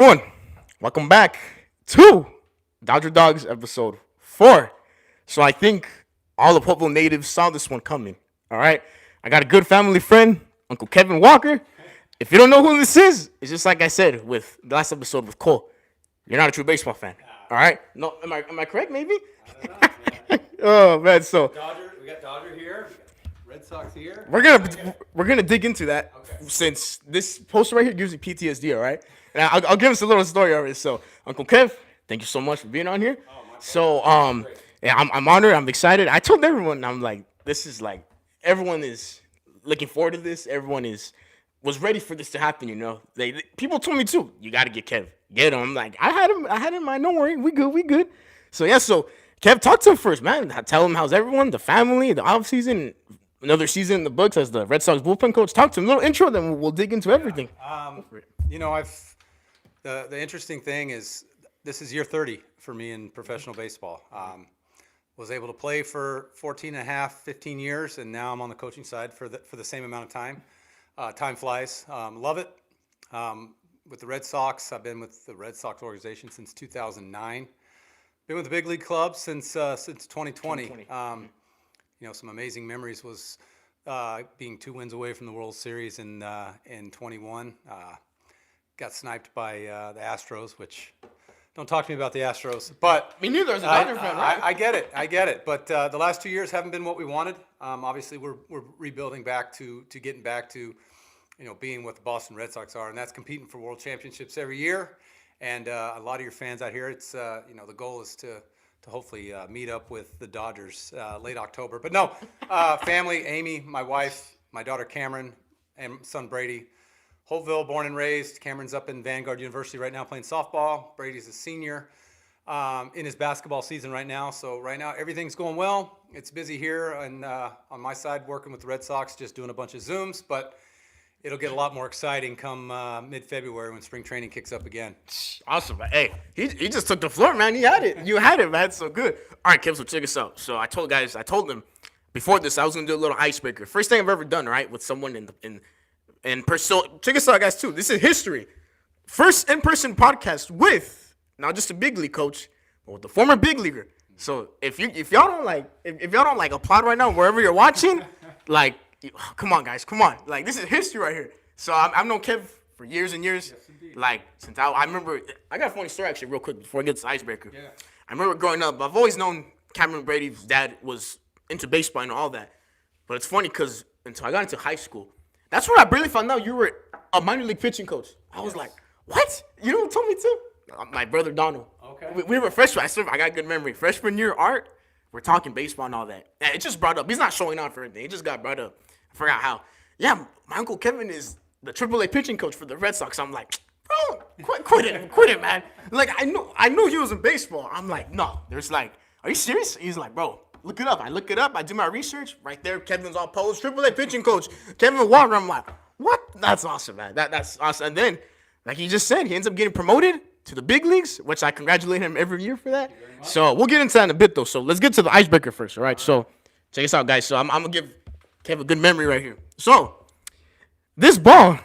Everyone, welcome back to Dodger Dawgs episode 4. So I think all the Pueblo natives saw this one coming. All right, I got a good family friend, Uncle Kevin Walker. If you don't know who this is, it's just like I said with the last episode with Cole. You're not a true baseball fan. All right? No, am I correct? Maybe. Oh man, so We got Dodger here. We got Red Sox here. we're gonna dig into that since this poster right here gives me PTSD. All right, and I'll give us a little story of it. So, Uncle Kev, thank you so much for being on here. So, yeah, I'm honored. I'm excited. I told everyone, I'm like, this is like, everyone is looking forward to this. Everyone was ready for this to happen. You know, people told me too. You got to get Kev, get him. I'm like, I had him in mind. Don't worry, we good. So yeah, so Kev, talk to him first, man. Tell him how's everyone, the family, the offseason, another season in the books as the Red Sox bullpen coach. Talk to him, a little intro, then we'll dig into everything. The interesting thing is this is year 30 for me in professional baseball. Was able to play for 14 and a half, 15 years, and now I'm on the coaching side for the same amount of time. Time flies. Love it. With the Red Sox, I've been with the Red Sox organization since 2009. Been with the big league club since 2020. Some amazing memories was being 2 wins away from the World Series in 21. Got sniped by the Astros, which don't talk to me about the Astros. But Me neither, as a Dodger fan, right? I get it. But the last 2 years haven't been what we wanted. Obviously, we're rebuilding back to getting back to being what the Boston Red Sox are, and that's competing for World Championships every year. And a lot of your fans out here, it's the goal is to hopefully meet up with the Dodgers late October. But no, family, Amy, my wife, my daughter Cameron, and son Brady. Holtville, born and raised. Cameron's up in Vanguard University right now playing softball. Brady's a senior in his basketball season right now. So right now everything's going well. It's busy here and on my side working with the Red Sox, just doing a bunch of Zooms. But it'll get a lot more exciting come mid-February when spring training kicks up again. Awesome. Hey, he just took the floor, man. He had it. You had it, man. So good. All right, Kev, so check us out. So I told them before this I was going to do a little icebreaker. First thing I've ever done, right, with someone in person. So check us out, guys, too. This is history. First in-person podcast with not just a big league coach, but with the former big leaguer. So if y'all don't like applaud right now wherever you're watching, like, come on, guys, come on. Like, this is history right here. So I've known Kev for years and years. Yes, like, since I remember, I got a funny story actually real quick before I get to the icebreaker. Yeah. I remember growing up, I've always known Cameron Brady's dad was into baseball and all that. But it's funny because until I got into high school, that's when I really found out you were a minor league pitching coach. I was like, what? You know who told me too? My brother Donald. Okay. We were freshmen. I got good memory. Freshman year, Art, we're talking baseball and all that. And it just brought up. He's not showing out for anything. It just got brought up. I forgot how. Yeah, my Uncle Kevin is the AAA pitching coach for the Red Sox. I'm like, bro, quit it, man. Like, I knew he was in baseball. I'm like, no. There's like, are you serious? He's like, bro, look it up. I look it up. I do my research. Right there, Kevin's all posed. AAA pitching coach, Kevin Walker. I'm like, what? That's awesome, man. That's awesome. And then, like he just said, he ends up getting promoted to the big leagues, which I congratulate him every year for that. So we'll get into that in a bit, though. So let's get to the icebreaker first, all right? So check us out, guys. So I'm going to give Kev a good memory right here. So this ball,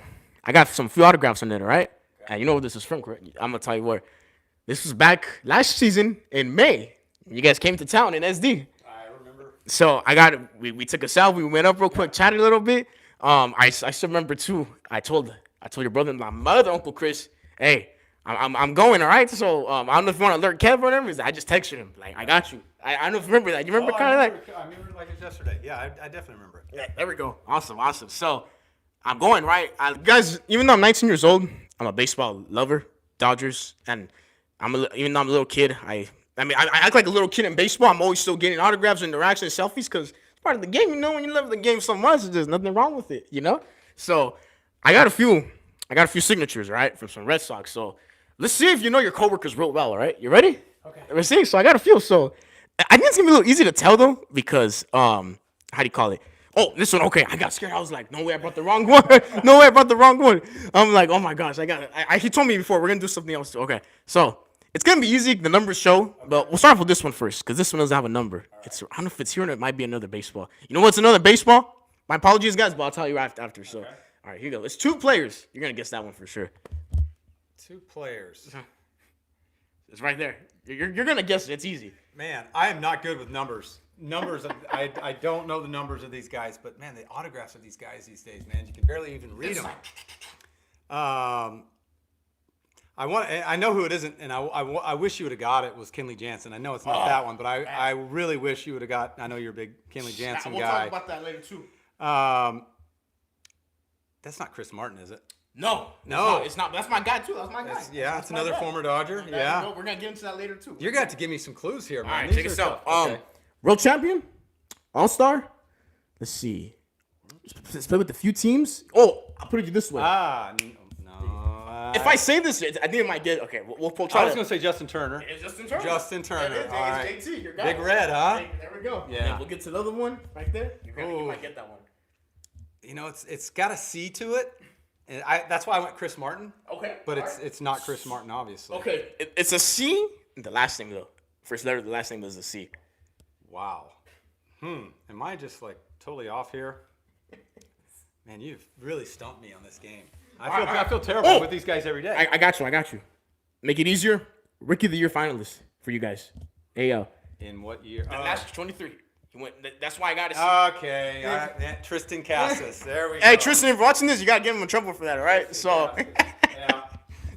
I got some few autographs on it, all right? And you know where this is from, correct? I'm going to tell you where. This was back last season in May. You guys came to town in SD. I remember. So we took a selfie. We went up real quick, chatted a little bit. I still remember too. I told your brother-in-law, my other Uncle Chris, hey, I'm going, all right? So I don't know if you want to alert Kev or whatever. I just texted him, like, I got you. I don't know if you remember that. You remember kind of that? I remember it like it was yesterday. Yeah, I definitely remember it. Yeah, there we go. Awesome. So I'm going, right? Guys, even though I'm 19 years old, I'm a baseball lover, Dodgers, and even though I'm a little kid, I act like a little kid in baseball. I'm always still getting autographs, interactions, selfies, because it's part of the game. You know, when you love the game so much, there's nothing wrong with it, you know? So I got a few signatures, right, from some Red Sox. So let's see if you know your coworkers real well, all right? You ready? Okay. Let's see. So I got a few. So I think it's going to be a little easy to tell, though, because, how do you call it? Oh, this one, okay. I got scared. I was like, no way, I brought the wrong one. No way, I brought the wrong one. I'm like, oh, my gosh, I got it. He told me before, we're going to do something else, too. Okay, so it's going to be easy. The numbers show, but we'll start off with this one first, because this one doesn't have a number. I don't know if it's here or it might be another baseball. You know what's another baseball? My apologies, guys, but I'll tell you after. So, all right, here you go. It's 2 players. You're going to guess that one for sure. 2 players. It's right there. You're gonna guess it. It's easy. Man, I am not good with numbers. I don't know the numbers of these guys, but man, the autographs of these guys these days, man, you can barely even read them. I know who it isn't, and I wish you would have got it. Was Kenley Jansen? I know it's not that one, but I really wish you would have got. I know you're a big Kenley Jansen we'll guy. We'll talk about that later too. That's not Chris Martin, is it? No, it's not. That's my guy too. That's my guy. That's another former Dodger. Yeah, we're gonna get into that later too. You're gonna have to give me some clues here, man. All right, check this out. Okay. World champion, All-Star. Let's see. Let's play with a few teams. Oh, I'll put it this way. No. If I say this, I think it might get. Okay, we'll try. I was gonna say Justin Turner. It's Justin Turner. Justin Turner. All right. JT, your guy. Big Red, huh? There we go. Yeah. And we'll get to the other one right there. You might get that one. You know, it's got a C to it. And that's why I went Chris Martin. Okay. But it's not Chris Martin, obviously. Okay. It's a C. The last name though. First letter. The last name is a C. Wow. Am I just like totally off here? Man, you've really stumped me on this game. I feel terrible with these guys every day. I got you. Make it easier. Rookie of the Year finalist for you guys. AL. In what year? Last 23. He went. That's why I got to see. Okay. All right. Tristan Casas. There we go. Hey, Tristan, if you're watching this, you got to get him in trouble for that, all right? So. Yeah.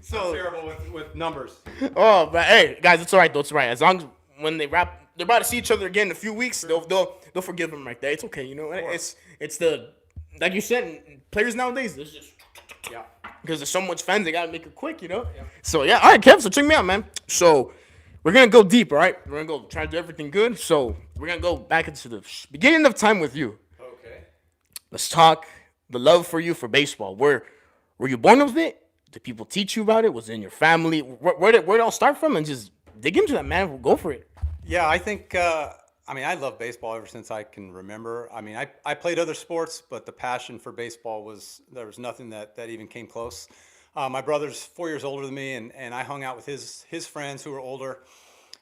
So terrible with numbers. Oh, but hey, guys, it's all right, though. It's all right. As long as when they wrap, they're about to see each other again in a few weeks, they'll forgive him right there. It's okay, you know. It's the, like you said, players nowadays, there's just. Yeah. Because there's so much fans, they got to make it quick, you know? Yeah. So, yeah. All right, Kev, so check me out, man. So, we're going to go deep, all right? We're going to go try to do everything good. So, we're going to go back into the beginning of time with you. Okay. Let's talk the love for you for baseball. Were you born with it? Did people teach you about it? Was it in your family? Where did it all start from? And just dig into that, man. Go for it. Yeah, I think, I love baseball ever since I can remember. I mean, I played other sports, but the passion for baseball there was nothing that even came close. My brother's 4 years older than me, and I hung out with his friends who were older,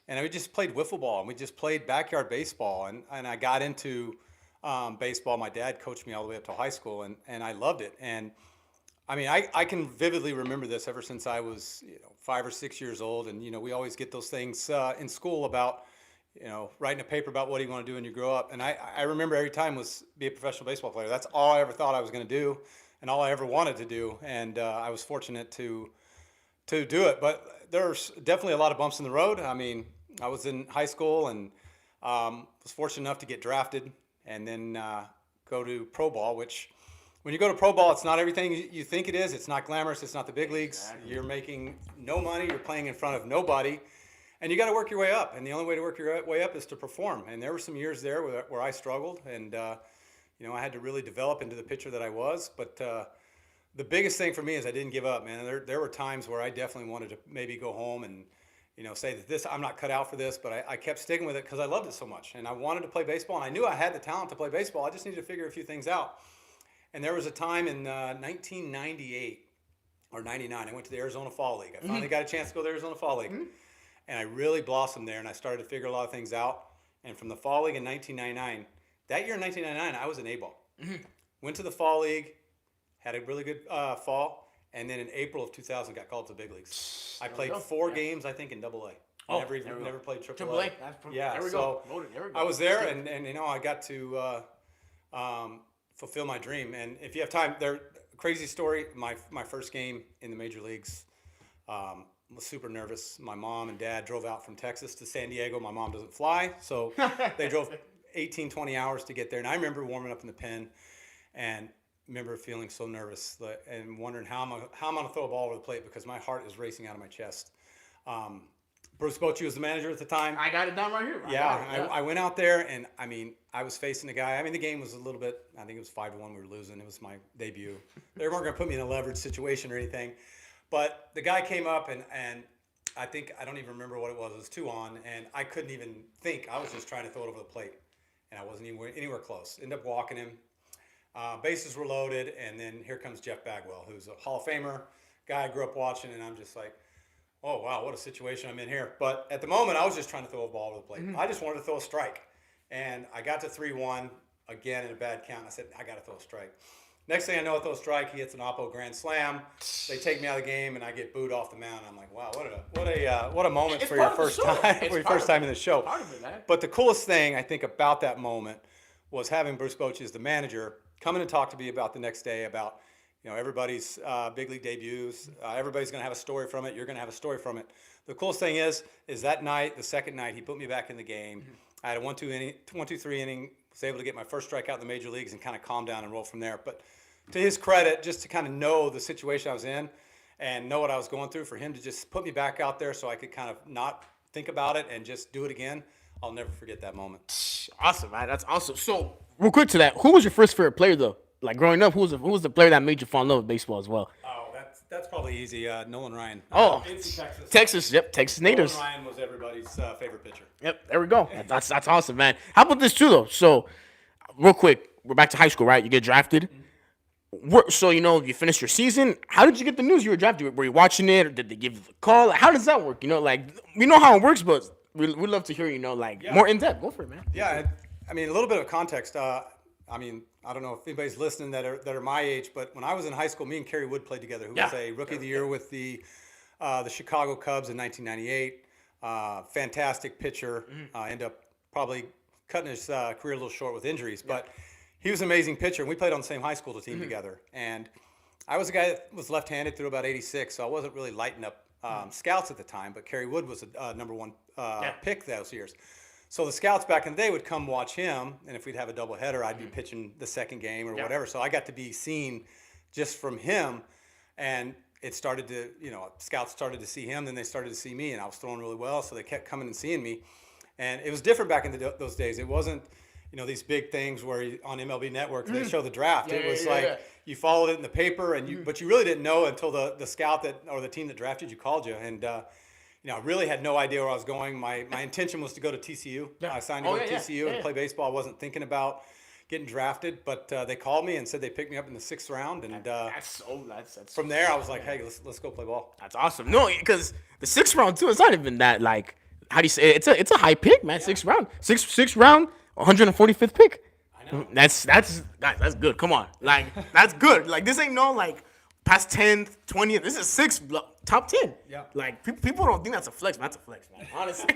and we just played wiffle ball, and we just played backyard baseball, and I got into baseball. My dad coached me all the way up to high school, and I loved it. And I mean, I can vividly remember this ever since I was 5 or 6 years old, and we always get those things in school about writing a paper about what you want to do when you grow up. And I remember every time was be a professional baseball player. That's all I ever thought I was going to do and all I ever wanted to do. And I was fortunate to do it. But there's definitely a lot of bumps in the road. I mean, I was in high school and was fortunate enough to get drafted and then go to pro ball, which when you go to pro ball, it's not everything you think it is. It's not glamorous. It's not the big leagues. Exactly. You're making no money. You're playing in front of nobody. And you got to work your way up, and the only way to work your way up is to perform. And there were some years there where I struggled, and I had to really develop into the pitcher that I was. But the biggest thing for me is I didn't give up, man. There were times where I definitely wanted to maybe go home and say that I'm not cut out for this, but I kept sticking with it because I loved it so much, and I wanted to play baseball, and I knew I had the talent to play baseball. I just needed to figure a few things out. And there was a time in 1998 or 99, I went to the Arizona Fall League. I finally got a chance to go to the Arizona Fall League. And I really blossomed there, and I started to figure a lot of things out. And from the Fall League in 1999, that year in 1999, I was an A-ball. Went to the Fall League, had a really good fall, and then in April of 2000, got called to the big leagues. I played 4 games, I think, in AA. Never played AAA. Yeah, there we so go. I was there, and I got to fulfill my dream. And if you have time, crazy story. My first game in the major leagues. Was super nervous. My mom and dad drove out from Texas to San Diego. My mom doesn't fly, so they drove 18, 20 hours to get there. And I remember warming up in the pen and remember feeling so nervous and wondering how I'm going to throw a ball over the plate because my heart is racing out of my chest. Bruce Bochy was the manager at the time. I got it down right here. I went out there, and, I was facing a guy. The game was a little bit, I think it was 5-1 we were losing. It was my debut. They weren't going to put me in a leverage situation or anything. But the guy came up, and I don't even remember what it was. It was 2 on, and I couldn't even think. I was just trying to throw it over the plate, and I wasn't anywhere close. Ended up walking him. Bases were loaded, and then here comes Jeff Bagwell, who's a Hall of Famer, guy I grew up watching, and I'm just like, oh, wow, what a situation I'm in here. But at the moment, I was just trying to throw a ball over the plate. I just wanted to throw a strike. And I got to 3-1, again in a bad count. I said, I got to throw a strike. Next thing I know, I throw a strike. He hits an oppo grand slam. They take me out of the game, and I get booed off the mound. I'm like, wow, what a moment for your first time in the show. Part of it, man. But the coolest thing I think about that moment was having Bruce Bochy as the manager come in and talk to me about the next day about everybody's big league debuts. Everybody's going to have a story from it. You're going to have a story from it. The coolest thing is that night, the second night, he put me back in the game. Mm-hmm. I had a 1-2-3 inning. Was able to get my first strikeout in the major leagues and kind of calm down and roll from there. But to his credit, just to kind of know the situation I was in and know what I was going through, for him to just put me back out there so I could kind of not think about it and just do it again, I'll never forget that moment. Awesome, man. That's awesome. So, real quick to that, who was your first favorite player, though? Like, growing up, who was the player that made you fall in love with baseball as well? Oh, that's probably easy. Nolan Ryan. Texas. Yep, Texas natives. Nolan Ryan was everybody's favorite pitcher. Yep, there we go. That's awesome, man. How about this, too, though? So, real quick, we're back to high school, right? You get drafted. So, you finished your season. How did you get the news you were drafted? Were you watching it, or did they give you the call? How does that work? We know how it works, but we'd love to hear, more in depth. Go for it, man. Yeah, I mean, a little bit of context. I don't know if anybody's listening that are my age, but when I was in high school, me and Kerry Wood played together, who was a Rookie of the Year with the Chicago Cubs in 1998. Fantastic pitcher. Ended up probably cutting his career a little short with injuries, but he was an amazing pitcher. And we played on the same high school team together. And I was a guy that was left-handed through about 86, so I wasn't really lighting up scouts at the time, but Kerry Wood was a number one pick those years. So the scouts back in the day would come watch him, and if we'd have a doubleheader, I'd be pitching the second game or whatever. So I got to be seen just from him, and it started to, scouts started to see him, then they started to see me, and I was throwing really well, so they kept coming and seeing me. And it was different back in those days. It wasn't, these big things where on MLB Network they show the draft. It was you followed it in the paper, and but you really didn't know until the scout or the team that drafted you called you. And I really had no idea where I was going. My intention was to go to TCU. I signed to go to TCU and play baseball. I wasn't thinking about getting drafted, but they called me and said they picked me up in the 6th round. And that's from there, I was like, hey, let's go play ball. That's awesome. No, because the 6th round too, it's not even that how do you say it? It's a high pick, man. 6th round, 6th round, 145th pick. I know. That's good. Come on, that's good. This ain't no past 10th, 20th. This is 6th, top 10. Yeah. People don't think that's a flex, man. That's a flex, man. Honestly.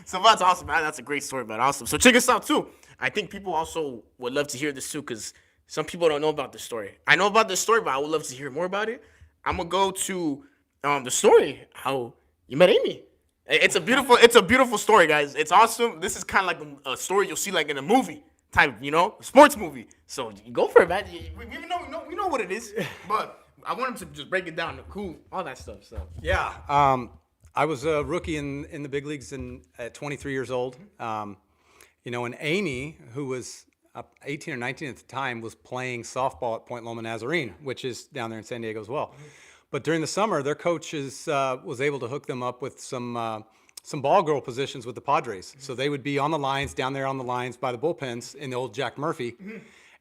So that's awesome, man. That's a great story, man. Awesome. So check us out too. I think people also would love to hear this too, because some people don't know about this story. I know about this story, but I would love to hear more about it. I'm gonna go to the story how you met Amy. It's a beautiful story, guys. It's awesome. This is kind of like a story you'll see in a movie type, sports movie. So you go for it, man. We know what it is, but I want him to just break it down, all that stuff. So yeah, I was a rookie in the big leagues at 23 years old. And Amy, who was 18 or 19 at the time, was playing softball at Point Loma Nazarene, which is down there in San Diego as well. But during the summer, their coaches was able to hook them up with some ball girl positions with the Padres. So they would be on the lines, down there on the lines by the bullpens in the old Jack Murphy.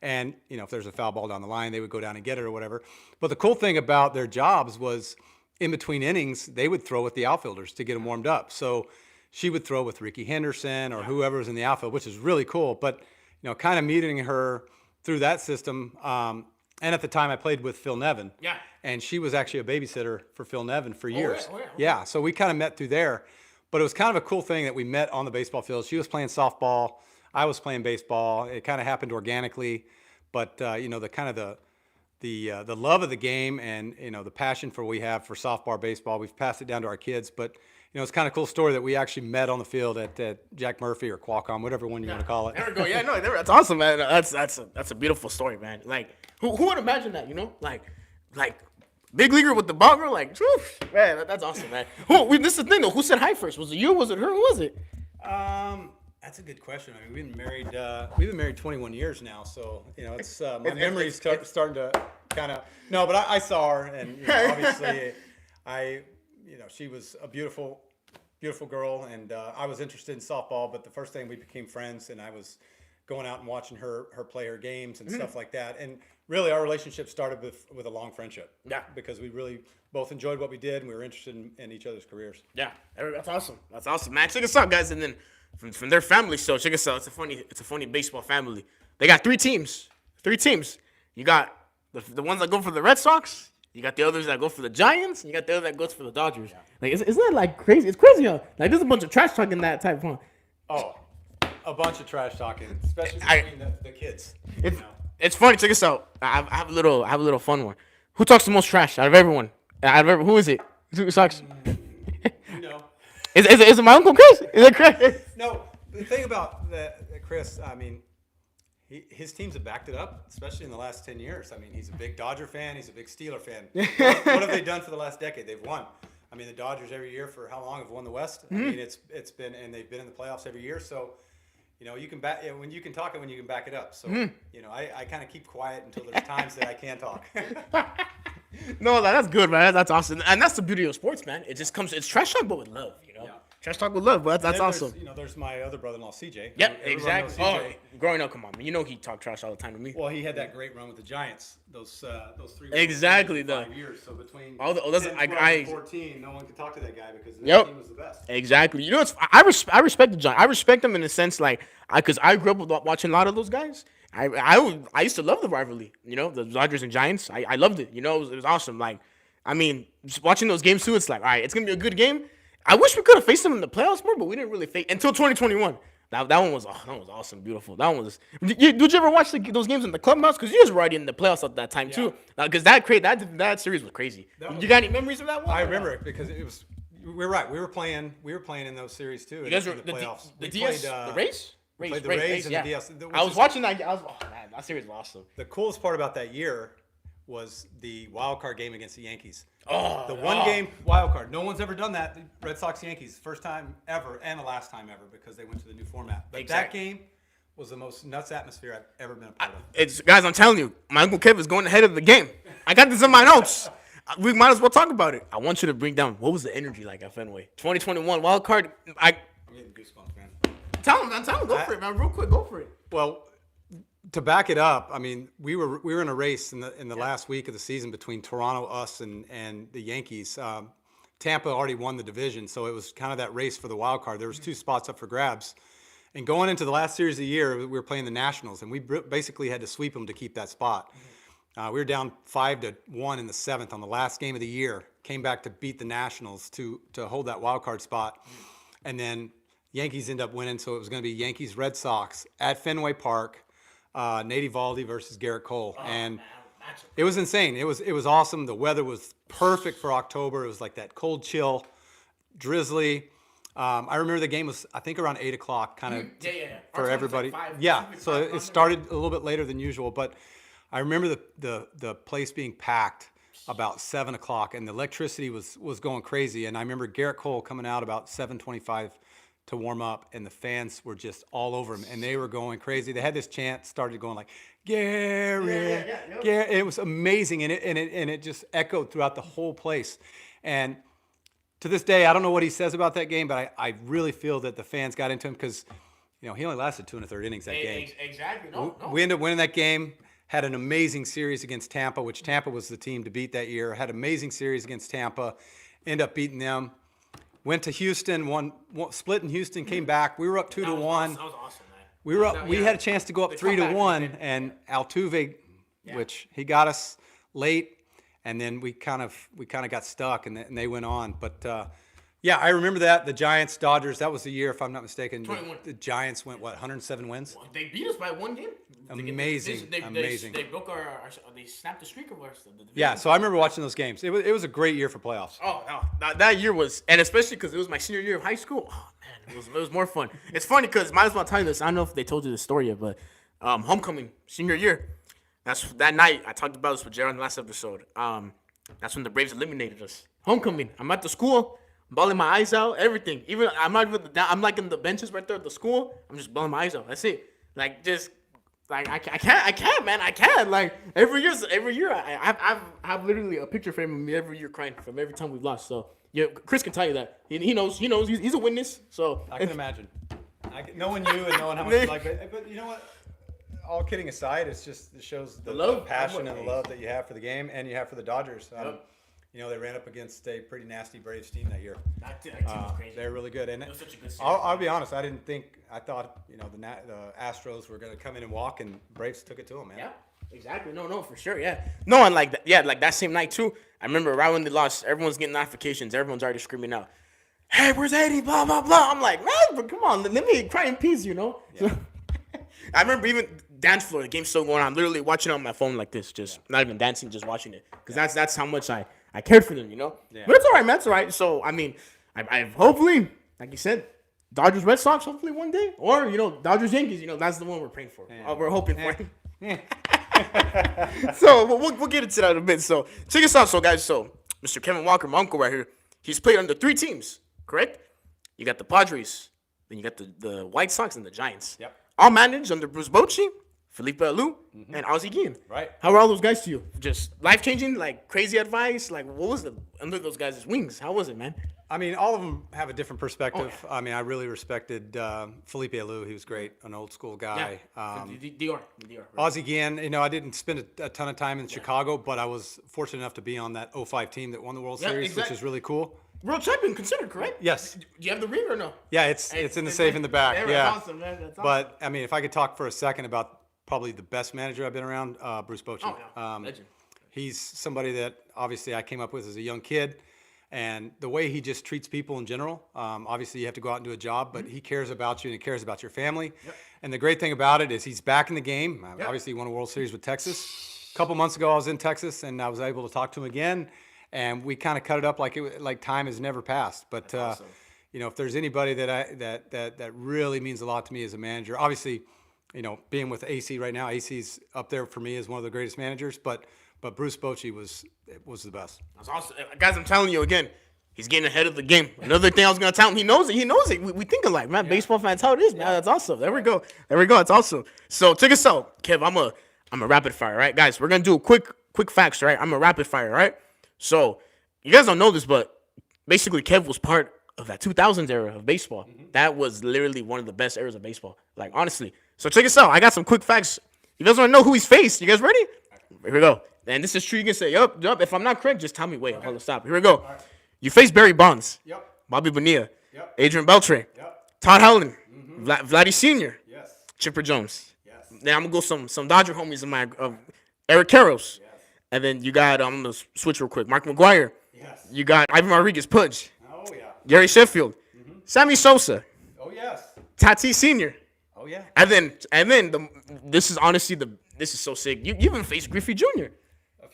And, if there's a foul ball down the line, they would go down and get it or whatever. But the cool thing about their jobs was in between innings, they would throw with the outfielders to get them warmed up. So she would throw with Ricky Henderson or whoever was in the outfield, which is really cool. But, kind of meeting her through that system. And at the time, I played with Phil Nevin. Yeah. And she was actually a babysitter for Phil Nevin for years. Oh, yeah. Yeah, so we kind of met through there. But it was kind of a cool thing that we met on the baseball field. She was playing softball. I was playing baseball. It kind of happened organically. But, the love of the game and, the passion for what we have for softball, baseball, we've passed it down to our kids. But, it's kind of a cool story that we actually met on the field at Jack Murphy or Qualcomm, whatever one you want to call it. There we go. Yeah, no, that's awesome, man. That's a beautiful story, man. Who would imagine that, Like big leaguer with the ball girl, man, that's awesome, man. This is the thing though. Who said hi first? Was it you? Was it her? Who was it? That's a good question. I mean, we've been married 21 years now, so it's my memory's starting to kind of. No, but I saw her, and obviously, she was a beautiful girl, and I was interested in softball. But the first thing we became friends, and I was going out and watching her play her games and stuff like that. And really, our relationship started with a long friendship. Yeah, because we really both enjoyed what we did, and we were interested in each other's careers. Yeah, that's awesome. That's awesome, man. Check us out, guys, and then. From their family, so check us out. It's a funny baseball family. They got three teams. You got the ones that go for the Red Sox. You got the others that go for the Giants. And you got the other that goes for the Dodgers. Yeah. Like, isn't that like crazy? It's crazy, huh? Like, there's a bunch of trash talking that type, huh? Oh, a bunch of trash talking, especially between the kids. It's funny. Check this out. I have a little fun one. Who talks the most trash out of everyone? Who is it? Who sucks? Is it my Uncle Chris? Is it Chris? No. The thing about Chris, I mean, his teams have backed it up, especially in the last 10 years. I mean, he's a big Dodger fan. He's a big Steeler fan. What have they done for the last decade? They've won. I mean, the Dodgers every year for how long have won the West? I mean, it's been, and they've been in the playoffs every year. So, you can back when you can talk it when you can back it up. So, I kind of keep quiet until there's times that I can talk. No, that's good, man. That's awesome, and that's the beauty of sports, man. It just comes. It's trash talk, but with love, Yeah. Trash talk with love, but that's awesome. There's my other brother-in-law, CJ. Yep, exactly. Growing up, come on, man. He talked trash all the time to me. Well, he had that great run with the Giants. Those 3 exactly 5 years. So between 10, 12, and 14, no one could talk to that guy because that team was the best. Exactly. I respect the Giants. I respect them in the sense because I grew up with watching a lot of those guys. I used to love the rivalry. The Dodgers and Giants. I loved it. It was awesome. Like, I mean, just watching those games too. It's like, all right, it's gonna be a good game. I wish we could have faced them in the playoffs more, but we didn't really face until 2021. That one was awesome, beautiful. That one was. Did you ever watch those games in the clubhouse? Because you guys were already in the playoffs at that time too. Because that series was crazy. You got any memories of that one? I remember it because it was. We're right. We were playing in those series too. You guys were in the playoffs. The Rays. We played the Rays and the DS. I was watching that. That series was awesome. The coolest part about that year was the wild card game against the Yankees. The one game wild card. No one's ever done that. The Red Sox Yankees, first time ever and the last time ever because they went to the new format. But that game was the most nuts atmosphere I've ever been a part of. Guys, I'm telling you, my Uncle Kev is going ahead of the game. I got this in my notes. We might as well talk about it. I want you to bring down what was the energy like at Fenway? 2021 wild card. I'm getting goosebumps, man. Tell him, go for it, man. Real quick, go for it. Well, to back it up, I mean, we were in a race in the last week of the season between Toronto, us, and the Yankees. Tampa already won the division, so it was kind of that race for the wild card. There was 2 spots up for grabs. And going into the last series of the year, we were playing the Nationals, and we basically had to sweep them to keep that spot. We were down 5-1 in the 7th on the last game of the year. Came back to beat the Nationals to hold that wild card spot, and then Yankees end up winning. So it was going to be Yankees Red Sox at Fenway Park. Nate Eovaldi versus Garrett Cole, and it was insane. It was awesome. The weather was perfect for October. It was like that cold chill, drizzly. I remember the game was I think around 8 o'clock, kind of for everybody. So it started a little bit later than usual, but I remember the place being packed about 7 o'clock, and the electricity was going crazy. And I remember Garrett Cole coming out about 7:25. To warm up, and the fans were just all over him, and they were going crazy. They had this chant started going like Garrett, Garrett. It was amazing, and it just echoed throughout the whole place. And to this day, I don't know what he says about that game, but I really feel that the fans got into him because he only lasted 2 1/3 innings that game. Exactly. We ended up winning that game. Had an amazing series against Tampa, which Tampa was the team to beat that year. Had an amazing series against Tampa. Ended up beating them. Went to Houston, won split in Houston, came back. We were up 2-1. That was awesome, man. We were up. We had a chance to go up 3-1, and Altuve, which he got us late, and then we kind of got stuck, and they went on. But I remember that the Giants, Dodgers. That was the year, if I'm not mistaken. The Giants went 107 wins. Well, they beat us by 1 game. Amazing. They broke they snapped the streak of ours. Yeah, so I remember watching those games. It was a great year for playoffs. Oh, no. That year was, and especially because it was my senior year of high school. Oh man, it was more fun. It's funny because might as well tell you this. I don't know if they told you this story yet, but homecoming senior year. That's that night I talked about this with Jared in the last episode. That's when the Braves eliminated us. Homecoming. I'm at the school, bawling my eyes out. Everything. Even I'm like in the benches right there at the school. I'm just bawling my eyes out. That's it. Like just. Like I can't, man. I can't. Like every year, I have literally a picture frame of me every year crying from every time we've lost. So yeah, Chris can tell you that. He knows. He's a witness. So I can imagine. Knowing you and knowing how much you like it. But you know what? All kidding aside, it shows the love, passion, and the love that you have for the game and you have for the Dodgers. They ran up against a pretty nasty Braves team that year. That team was crazy. They're really good. And it was such a good series. I'll be honest, I thought the Astros were going to come in and walk, and Braves took it to them, man. Yeah. Exactly. No, for sure. Yeah. No, and like that, yeah, like that same night too. I remember right when they lost, everyone's getting notifications. Everyone's already screaming out, "Hey, where's Eddie?" Blah blah blah. I'm like, man, but come on, let me cry in peace, Yeah. So, I remember even dance floor. The game's still going on. I'm literally watching it on my phone like this, just not even dancing, just watching it, because that's how much I cared for them, Yeah. But it's all right, man. It's all right. So I mean, I hopefully, like you said, Dodgers Red Sox hopefully one day, or Dodgers Yankees. That's the one we're praying for. Yeah. We're hoping for. So we'll get into that in a bit. So check us out, guys. So Mr. Kevin Walker, my uncle right here, he's played under 3 teams, correct? You got the Padres, then you got the White Sox and the Giants. Yep. All managed under Bruce Bochy, Felipe Alou, and Ozzie Guillen. Right. How were all those guys to you? Just life changing, like crazy advice. Like what was under those guys' wings? How was it, man? I mean, all of them have a different perspective. Oh, yeah. I mean, I really respected Felipe Alou. He was great, an old school guy. DR. Right? Ozzie Guillen, I didn't spend a ton of time in Chicago, but I was fortunate enough to be on that 05 team that won the World Series, which is really cool. World Champion considered, correct? Yes. Do you have the ring or no? Yeah, it's in the safe in the back. That's Yeah. awesome, man. That's awesome. But, I mean, if I could talk for a second about probably the best manager I've been around, Bruce Bochy. Oh, yeah. Legend. He's somebody that obviously I came up with as a young kid. And the way he just treats people in general, obviously you have to go out and do a job, but he cares about you and he cares about your family. Yep. And the great thing about it is he's back in the game. Yep. Obviously he won a World Series with Texas. A couple months ago I was in Texas and I was able to talk to him again. And we kind of cut it up like time has never passed. But awesome. if there's anybody that really means a lot to me as a manager, obviously, being with AC right now, AC's up there for me as one of the greatest managers. But Bruce Bochy was the best. That's awesome. Guys, I'm telling you again, he's getting ahead of the game. Another thing I was going to tell him, he knows it. We think alike, man. Yeah. Baseball fans, how it is, man. That's awesome. There we go. It's awesome. So check us out. Kev, I'm a rapid fire, right? Guys, we're going to do a quick facts, right? I'm a rapid fire, right? So you guys don't know this, but basically Kev was part of that 2000s era of baseball. Mm-hmm. That was literally one of the best eras of baseball. Like, honestly. So check us out. I got some quick facts. You guys want to know who he's faced? You guys ready? Here we go. And this is true. You can say, yup. If I'm not correct, just tell me, wait, hold on, stop. Here we go. Right. You face Barry Bonds. Yep. Bobby Bonilla. Yep. Adrian Beltre. Yep. Todd Helton. Mm-hmm. Vladdy Sr. Yes. Chipper Jones. Yes. Then I'm going to go some Dodger homies of mine. Eric Karros. Yes. And then you got, I'm going to switch real quick. Mark McGuire. Yes. You got Ivan Rodriguez, Pudge. Oh, yeah. Gary Sheffield. Mm-hmm. Sammy Sosa. Oh, yes. Tatis Sr. Oh, yeah. And then this is honestly this is so sick. You even faced Griffey Jr.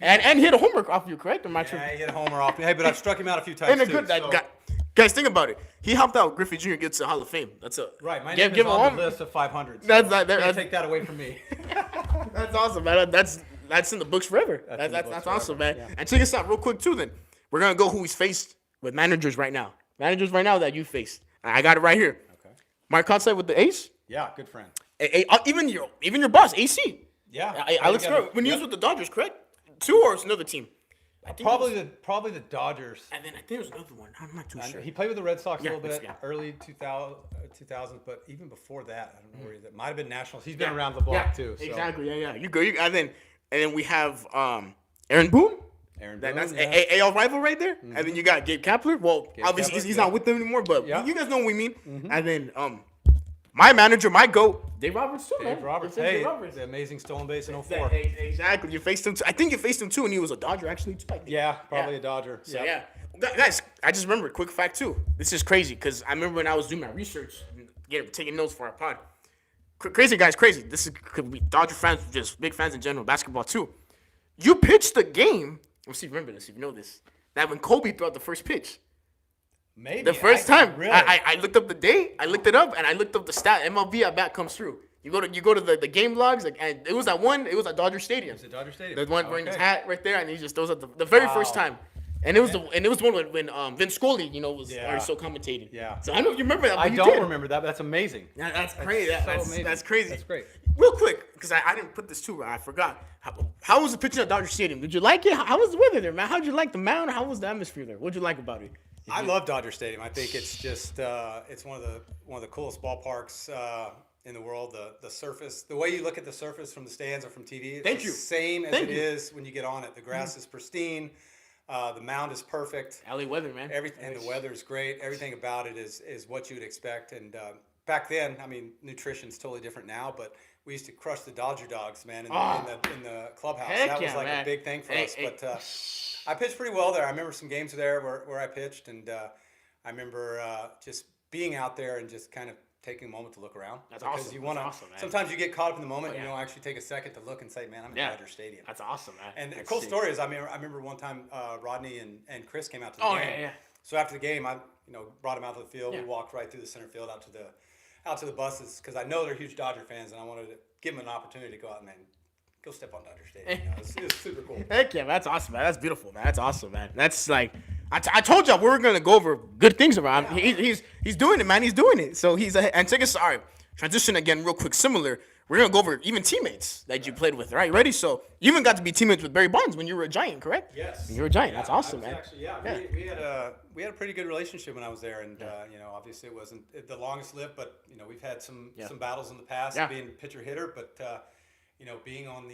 And hit a homer off you, correct? Am I true? Yeah, he hit a homer off me. Hey, but I've struck him out a few times, and good, so. Guys, think about it. He helped out Griffey Jr. get to the Hall of Fame. That's a right. My name is on the list of 500. So that's take that away from me. That's awesome, man. That's in the books forever. That's awesome, man. Yeah. And check us out real quick too. Then we're gonna go who he's faced with managers right now. Managers right now that you faced. I got it right here. Okay. Mark Kotsay with the Ace. Yeah, good friend. Even your boss, AC. Yeah. Alex Verdugo. When he was with the Dodgers, correct? 2 or another team? Probably the Dodgers. And then I think there was another one. I'm not too sure. He played with the Red Sox a little bit, early 2000s, but even before that, I don't know where he's at. Might have been Nationals. He's been around the block too. So. Exactly. Yeah. You go. And then we have Aaron Boone. That's AL rival right there. Mm-hmm. And then you got Gabe Kapler. Well, obviously he's not with them anymore, but you guys know what we mean. Mm-hmm. And then my manager, my GOAT, Dave Roberts too, man. Dave Roberts. Hey, the amazing stolen base in 04. Exactly. You faced him too. I think you faced him too, and he was a Dodger actually too. Yeah, probably a Dodger. So yeah. Guys, I just remember, quick fact too. This is crazy because I remember when I was doing my research, taking notes for our pod. Crazy, guys, crazy. This could be Dodger fans, just big fans in general, basketball too. You pitched the game. Let's see, remember this if you know this. That when Kobe threw out the first pitch. Maybe. The first time. Really? I looked up the date, I looked it up, and I looked up the stat. MLB at bat comes through. You go to the game logs, and it was at Dodger Stadium. It was at Dodger Stadium. The one wearing his hat right there, and he just throws out the very first time. And it was the one when Vince Scully, was so commentated. Yeah. So I don't know if you remember that. I don't remember that. But that's amazing. Yeah, that's crazy. That's crazy. That's great. Real quick, because I didn't put this too. I forgot. How was the pitching at Dodger Stadium? Did you like it? How was the weather there, man? How'd you like the mound? How was the atmosphere there? What'd you like about it? I love Dodger Stadium. I think it's just it's one of the coolest ballparks in the world. The surface, the way you look at the surface from the stands or from TV, it's the same as it is when you get on it. The grass is pristine. The mound is perfect. LA weather, man. And the weather is great. Everything about it is what you would expect. And back then, I mean, nutrition's totally different now, but we used to crush the Dodger Dawgs, man, in the clubhouse. That was like a big thing for us. But I pitched pretty well there. I remember some games there where I pitched, and I remember just being out there and just kind of taking a moment to look around. That's awesome. You want to. Awesome, sometimes you get caught up in the moment, and you don't actually take a second to look and say, "Man, I'm in Dodger Stadium." That's awesome, man. And the cool story is, I remember one time Rodney and Chris came out to the game. So after the game, I brought them out to the field. We walked right through the center field out to the buses because I know they're huge Dodger fans, and I wanted to give them an opportunity to go out and go step on Dodger Stadium. It was super cool. Heck yeah, that's awesome, man. That's beautiful, man. That's awesome, man. That's like I told y'all we were gonna go over good things around. Yeah. He's doing it, man. He's doing it. So and take us. All right, transition again, real quick. Similar. We're gonna go over even teammates that you played with, right? Ready? So you even got to be teammates with Barry Bonds when you were a Giant, correct? Yes. You were a Giant. That's awesome, man. Actually, we had a pretty good relationship when I was there, and obviously it wasn't the longest lived, but we've had some battles in the past, being pitcher hitter, but being on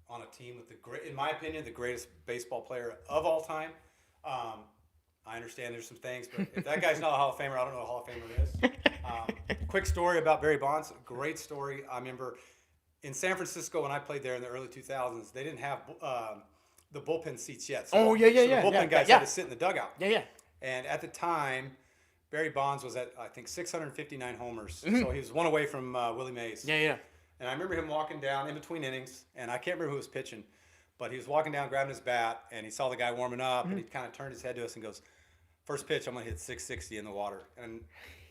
on a team with in my opinion, the greatest baseball player of all time. I understand there's some things, but if that guy's not a Hall of Famer, I don't know what a Hall of Famer is. Quick story about Barry Bonds. Great story. I remember in San Francisco when I played there in the early 2000s, they didn't have the bullpen seats yet. So, the bullpen guys had to sit in the dugout. Yeah. And at the time, Barry Bonds was at, I think, 659 homers. Mm-hmm. So he was one away from Willie Mays. Yeah. And I remember him walking down in between innings, and I can't remember who was pitching, but he was walking down, grabbing his bat, and he saw the guy warming up, and he kind of turned his head to us and goes, "First pitch, I'm going to hit 660 in the water." And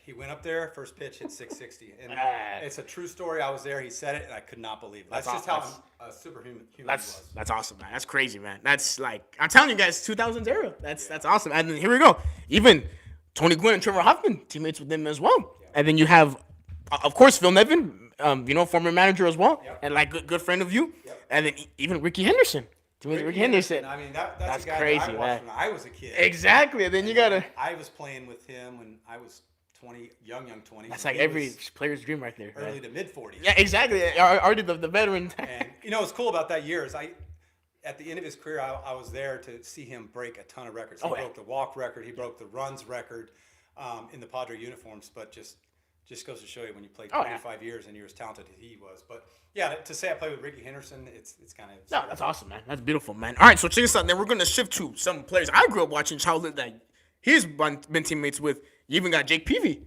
he went up there, first pitch, hit 660. And it's a true story. I was there. He said it, and I could not believe it. That's just how superhuman he was. That's awesome, man. That's crazy, man. That's like, I'm telling you guys, 2000s era. That's awesome. And then here we go. Even Tony Gwynn and Trevor Hoffman, teammates with them as well. Yeah. And then you have, of course, Phil Nevin, former manager as well, and like good friend of you. Yep. And then even Ricky Henderson. Ricky Henderson. I mean, that's a guy crazy, that I watched when I was a kid. Exactly. And then you gotta. I was playing with him when I was 20, young 20. That's like every player's dream right there. Early to mid 40s. Yeah, exactly. Already the veteran. And what's cool about that year is at the end of his career, I was there to see him break a ton of records. He broke the walk record. He broke the runs record in the Padre uniforms. But just goes to show you when you play 25 years and you're as talented as he was. But yeah, to say I played with Ricky Henderson, it's kind of. No, that's awesome, man. That's beautiful, man. All right, so check this out. Then we're gonna shift to some players I grew up watching childhood that he's been teammates with. You even got Jake Peavy.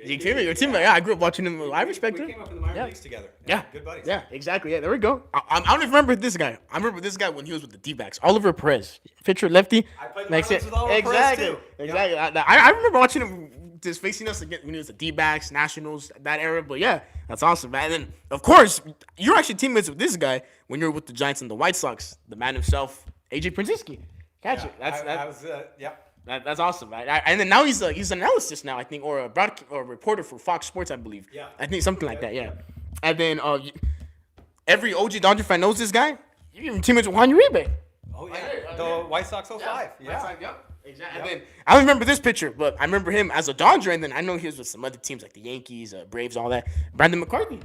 Jake Peavy, your teammate. Yeah, I grew up watching him. I respect him. We came up in the minor leagues together. Yeah. Good buddies. Yeah, exactly. Yeah, there we go. I don't even remember this guy. I remember this guy when he was with the D-backs. Oliver Perez. Pitcher, lefty. I played the minor leagues with Oliver Perez, too. Exactly. I remember watching him just facing us again when he was the D-backs, Nationals, that era. But yeah, that's awesome, man. And then, of course, you're actually teammates with this guy when you were with the Giants and the White Sox, the man himself, AJ Prinziski. Catch it. That's awesome, man. And then now he's an analyst now, I think, or a reporter for Fox Sports, I believe. Yeah. I think something like that, yeah. And then every OG Dodger fan knows this guy. You even teammates with Juan Uribe. Oh, yeah. The White Sox 05. Yeah. Exactly. And then I don't remember this picture, but I remember him as a Dodger, and then I know he was with some other teams like the Yankees, Braves, all that. Brandon McCarthy.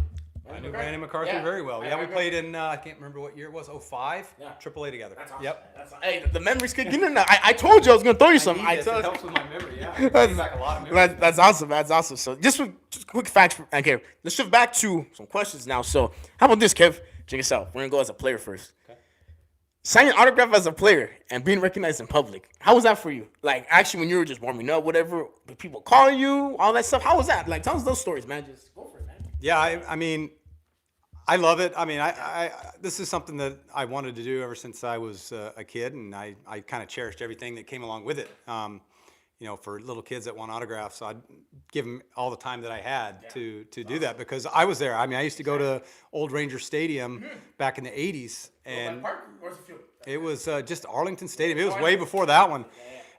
I knew Brandon McCarthy very well. Yeah, we played in, I can't remember what year it was, 05? Yeah. AAA together. That's awesome. Yep. Hey, the memories keep getting in there. I told you I was going to throw you something. It helps with my memory, yeah. It brings back a lot of memories. That's awesome. That's awesome. So just quick facts. Okay, let's shift back to some questions now. So how about this, Kev? Check us out. We're going to go as a player first. Okay. Signing an autograph as a player and being recognized in public. How was that for you? Like, actually, when you were just warming up, whatever, people calling you, all that stuff. How was that? Like, tell us those stories, man. Just go for it, man. Yeah, I mean, I love it. I mean, I this is something that I wanted to do ever since I was a kid, and I kind of cherished everything that came along with it. For little kids that want autographs, I'd give them all the time that I had to do that because I was there. I mean, I used to go to Old Ranger Stadium back in the 80s, and it was just Arlington Stadium. It was way before that one.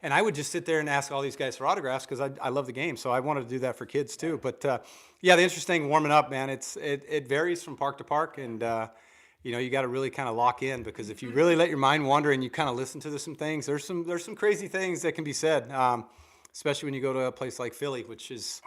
And I would just sit there and ask all these guys for autographs because I love the game. So I wanted to do that for kids too. But the interesting warming up, man, it varies from park to park, and you got to really kind of lock in because if you really let your mind wander and you kind of listen to some things, there's some crazy things that can be said. Especially when you go to a place like Philly, which is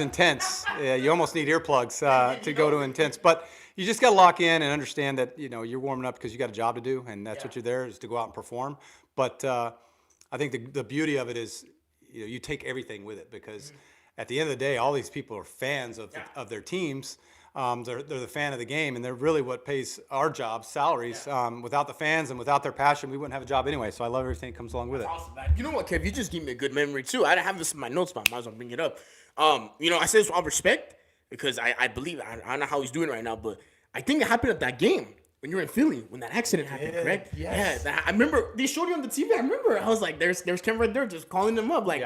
intense. You almost need earplugs to go to intense. But you just got to lock in and understand that you're warming up because you got a job to do, and that's what you're there is to go out and perform. But I think the beauty of it is you take everything with it because at the end of the day, all these people are fans of their teams. They're the fan of the game, and they're really what pays our jobs, salaries. Without the fans and without their passion, we wouldn't have a job anyway. So I love everything that comes along with it. Awesome, man. You know what, Kev? You just gave me a good memory too. I didn't have this in my notes, but I might as well bring it up. I say this with all respect because I believe I don't know how he's doing right now, but I think it happened at that game when you were in Philly when that accident happened, correct? Yes. Yeah. I remember they showed you on the TV. I remember I was like, "There's Ken right there, just calling him up." Like,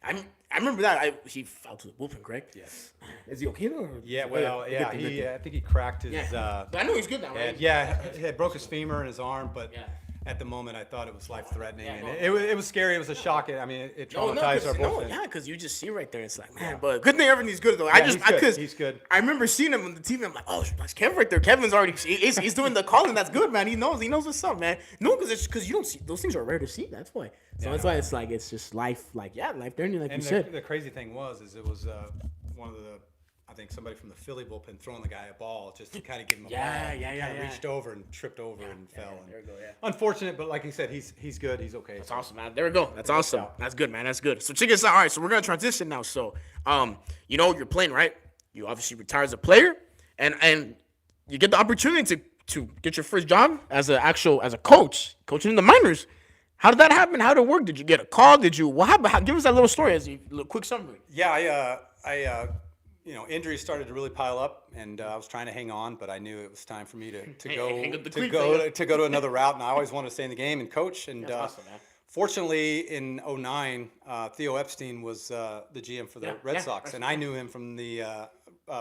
I remember that. He fell to the bullpen, correct? Yes. Is he okay though? Yeah. Well, I think he cracked his. But I know he's good now, right? He broke his femur in his arm, but. At the moment, I thought it was life-threatening, and it was scary. It was a shock. I mean, it traumatized our both. Because you just see right there. It's like, man, but good thing everything's good though. He's good. I remember seeing him on the TV. I'm like, oh, that's Kevin right there. Kevin's already he's doing the calling. That's good, man. He knows what's up, man. No, because you don't see those things are rare to see. That's why. So that's why it's like it's just life, life threatening, like you said. The crazy thing was it was one of the. I think somebody from the Philly bullpen throwing the guy a ball just to kind of give him a ball. Reached over and tripped over and fell. There we go, Unfortunate, but like he said, he's good. He's okay. That's awesome, man. There we go. That's awesome. That's good, man. That's good. So check this out. All right, so we're gonna transition now. So, you're playing, right? You obviously retire as a player, and you get the opportunity to get your first job as a coach, coaching in the minors. How did that happen? How did it work? Did you get a call? What happened? Give us that little story as a little quick summary. Yeah, injuries started to really pile up, and I was trying to hang on, but I knew it was time for me to go to another route, and I always wanted to stay in the game and coach. And That's awesome, man. Fortunately, in 2009, Theo Epstein was the GM for the Red Sox, and I knew him from the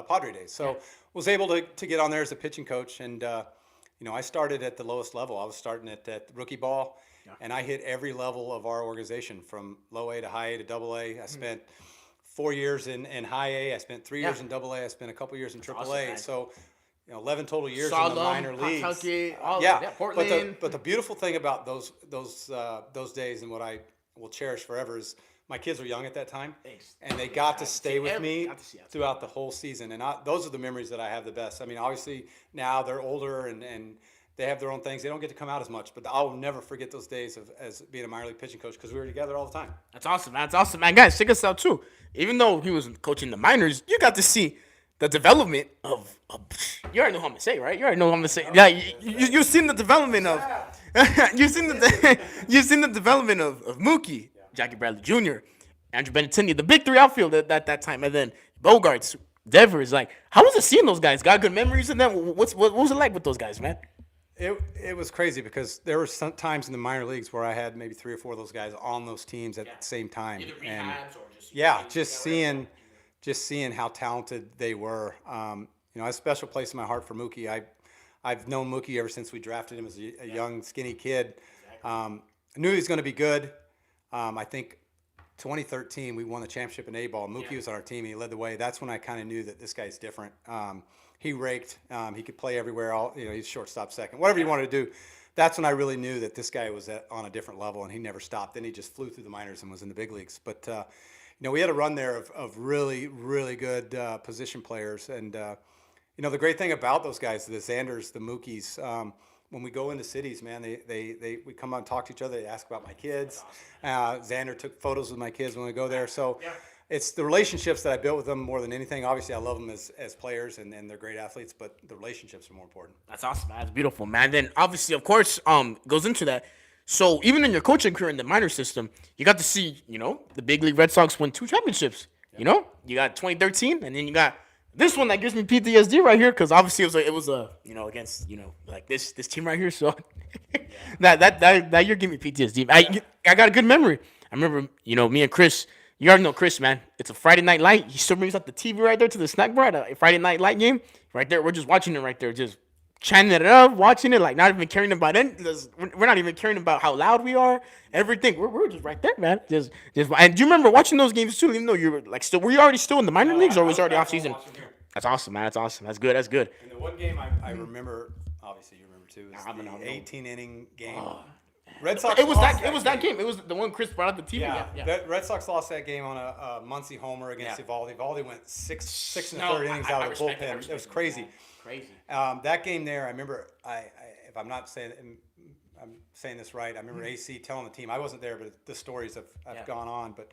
Padre days, so was able to get on there as a pitching coach. And I started at the lowest level. I was starting at rookie ball, and I hit every level of our organization from low A to high A to double A. I spent 4 years in high A. I spent 3 years in double A. I spent a couple years in triple A. So, 11 total years in the minor leagues. Portland. But the beautiful thing about those days and what I will cherish forever is my kids were young at that time. Thanks. And they got to stay with me throughout the whole season. And those are the memories that I have the best. I mean, obviously now they're older and they have their own things. They don't get to come out as much, but I'll never forget those days as being a minor league pitching coach because we were together all the time. That's awesome, man. That's awesome, man. Guys, check us out too. Even though he was coaching the minors, you got to see the development of you already know how I'm gonna say, right? You already know how I'm gonna say. Yeah, you've seen the development of you've seen the development of Mookie, Jackie Bradley Jr., Andrew Benintendi, the big three outfield at that time, and then Bogaerts, Devers. Like, how was it seeing those guys? Got good memories of them? What was it like with those guys, man? It was crazy because there were some times in the minor leagues where I had maybe 3 or 4 of those guys on those teams at the same time. Either rehabs or just seeing how talented they were. I have a special place in my heart for Mookie. I've known Mookie ever since we drafted him as a young, skinny kid. I knew he was going to be good. I think 2013 we won the championship in A-ball. Mookie was on our team. And he led the way. That's when I kind of knew that this guy's different. He raked. He could play everywhere. He's shortstop, second, whatever you wanted to do. That's when I really knew that this guy was on a different level, and he never stopped. Then he just flew through the minors and was in the big leagues. But we had a run there of really, really good position players. And the great thing about those guys, the Xanders, the Mookies, when we go into cities, man, we come out and talk to each other. They ask about my kids. Xander took photos with my kids when we go there. So. Yeah. It's the relationships that I built with them more than anything. Obviously, I love them as players, and they're great athletes, but the relationships are more important. That's awesome, man. That's beautiful, man. Then, obviously, of course, goes into that. So, even in your coaching career in the minor system, you got to see, the big league Red Sox win 2 championships. Yep. You got 2013, and then you got this one that gives me PTSD right here because obviously it was against, like this team right here. So, that year gave me PTSD. I got a good memory. I remember, me and Chris. You already know Chris, man. It's a Friday night light. He still brings up the TV right there to the snack bar at a Friday night light game. Right there, we're just watching it right there, just chanting it up, watching it, like not even caring about it. We're not even caring about how loud we are. Everything. We're just right there, man. Just. And do you remember watching those games too? Even though you were like still, were you already still in the minor leagues, or was it already off season? That's awesome, man. That's awesome. That's good. And the one game I remember, obviously you remember too, is the 18-inning game. Red Sox. It was that game. It was the one Chris brought up the TV. Yeah. Red Sox lost that game on a Muncy homer against Eovaldi. Eovaldi went six and a third innings out of the bullpen. It was crazy. That game there, I remember. If I'm not saying, I'm saying this right. I remember AC telling the team. I wasn't there, but the stories have gone on. But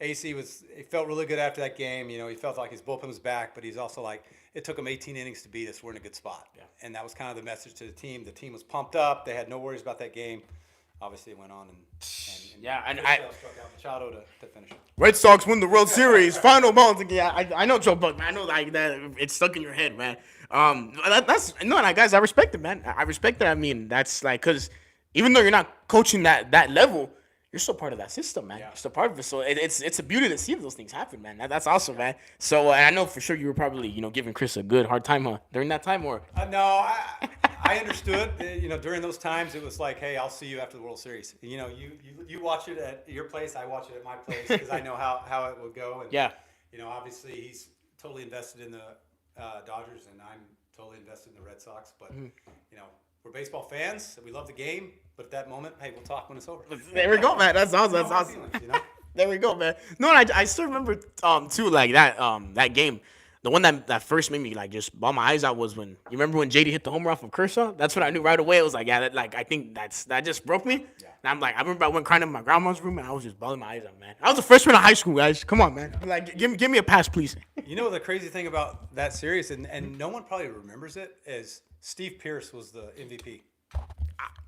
AC he felt really good after that game. You know, he felt like his bullpen was back, but he's also like, it took him 18 innings to beat us. We're in a good spot. Yeah. And that was kind of the message to the team. The team was pumped up. They had no worries about that game. Obviously, it went on and I struck out Machado to finish it. Red Sox win the World Series, final ball. Yeah, I know Joe Buck, man. I know like that. It's stuck in your head, man. Guys, I respect it, man. I respect it. I mean, that's like because even though you're not coaching that level, you're still part of that system, man. Yeah. You're still part of it. So it's a beauty to see those things happen, man. That's awesome, man. So and I know for sure you were probably giving Chris a good hard time during that time, or No, I understood. During those times, it was like, hey, I'll see you after the World Series. You watch it at your place, I watch it at my place because I know how it would go. And, yeah. Obviously he's totally invested in the Dodgers, and I'm totally invested in the Red Sox. But we're baseball fans. We love the game. But at that moment, hey, we'll talk when it's over. There we go, man. That's awesome. That's awesome. There we go, man. No, I still remember too like that game. The one that first made me like just bawl my eyes out was when you remember when JD hit the homer off of Kershaw. That's when I knew right away. It was like, yeah, I think that just broke me. Yeah. And I'm like, I remember I went crying in my grandma's room and I was just bawling my eyes out, man. I was a freshman in high school, guys. Come on, man. Like, give me a pass, please. The crazy thing about that series, and no one probably remembers it, is Steve Pearce was the MVP.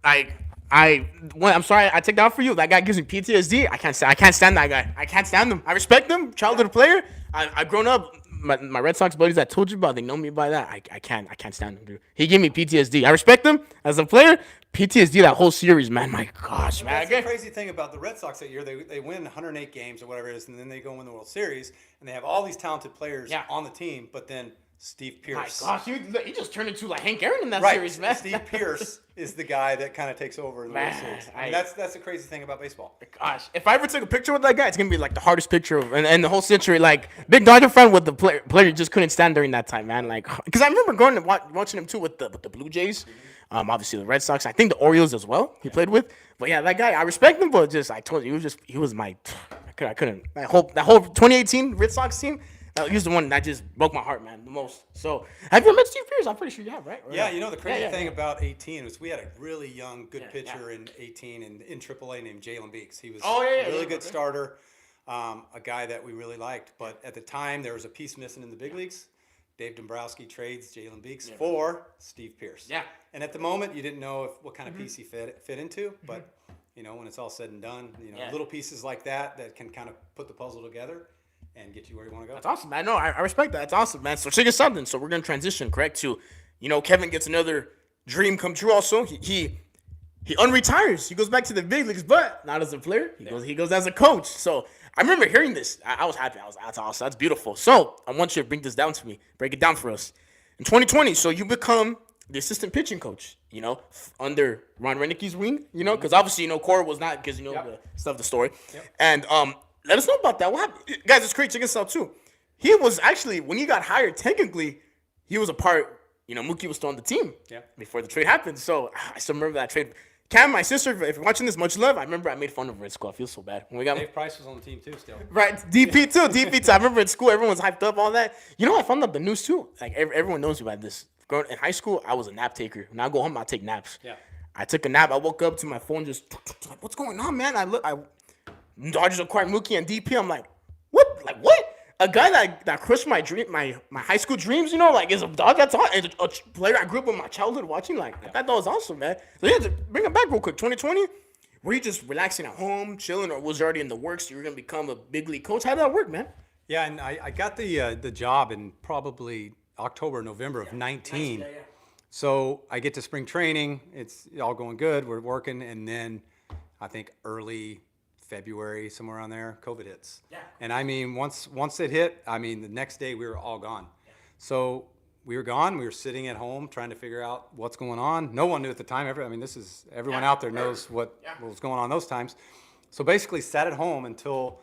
I'm sorry, I take that out for you. That guy gives me PTSD. I can't stand that guy. I can't stand him. I respect him, childhood player. I've grown up. My Red Sox buddies that told you about, they know me by that. I can't stand him, dude. He gave me PTSD. I respect him as a player. PTSD that whole series, man. My gosh, man. That's the crazy thing about the Red Sox that year. They win 108 games or whatever it is, and then they go win the World Series, and they have all these talented players on the team, but then Steve Pearce. My gosh, he just turned into like Hank Aaron in that right. series, man. Steve Pearce is the guy that kind of takes over in the World Series. That's the crazy thing about baseball. Gosh, if I ever took a picture with that guy, it's gonna be like the hardest picture in the whole century. Like big Dodger fan with the player just couldn't stand during that time, man. Like, because I remember going and watching him too with the Blue Jays, obviously the Red Sox. I think the Orioles as well. He played with, but yeah, that guy, I respect him, but I told you, he was my. I couldn't. That whole 2018 Red Sox team. He was the one that just broke my heart, man, the most. So, have you met Steve Pearce? I'm pretty sure you have, right? Yeah, the crazy thing about 18 was we had a really young, good pitcher in 18 and in AAA named Jalen Beeks. He was a really good starter, a guy that we really liked. But at the time, there was a piece missing in the big leagues. Dave Dombrowski trades Jalen Beeks for Steve Pearce. Yeah. And at the moment, you didn't know what kind of piece he fit into. But, when it's all said and done, little pieces like that can kind of put the puzzle together and get you where you want to go. That's awesome, man. No, I respect that. That's awesome, man. So check us something. So we're gonna transition, correct? To, Kevin gets another dream come true. Also, he unretires. He goes back to the big leagues, but not as a player. He goes as a coach. So I remember hearing this. I was happy. That's awesome. That's beautiful. So I want you to break it down for us. In 2020, so you become the assistant pitching coach. Under Ron Renick's wing. Because obviously Cora was not because the stuff, the story, and let us know about that. What happened? Guys, it's great. Check us out, too. He was actually, when he got hired, technically, he was a part, Mookie was still on the team before the trade happened. So, I still remember that trade. Cam, my sister, if you're watching this, much love. I remember I made fun of her at school. I feel so bad. When we got Dave Price was on the team, too, still. Right. DP, too. I remember at school, everyone was hyped up, all that. I found out the news, too. Like, everyone knows about this. Growing in high school, I was a nap taker. When I go home, I take naps. Yeah. I took a nap. I woke up to my phone just, like, what's going on, man? Dodgers acquired Mookie and DP. I'm like, what? Like, what? A guy that crushed my dream, my high school dreams, is a dog. That's all. And a player I grew up in my childhood watching. Like, I thought that was awesome, man. So, yeah, bring it back real quick. 2020, were you just relaxing at home, chilling, or was it already in the works? You were going to become a big league coach? How did that work, man? Yeah, and I got the job in probably October, November of 19. Nice. Yeah. So I get to spring training. It's all going good. We're working. And then I think early February, somewhere around there, COVID hits. Yeah. And I mean, once it hit, the next day we were all gone. Yeah. So we were gone. We were sitting at home trying to figure out what's going on. No one knew at the time. Everyone out there knows what was going on those times. So basically sat at home until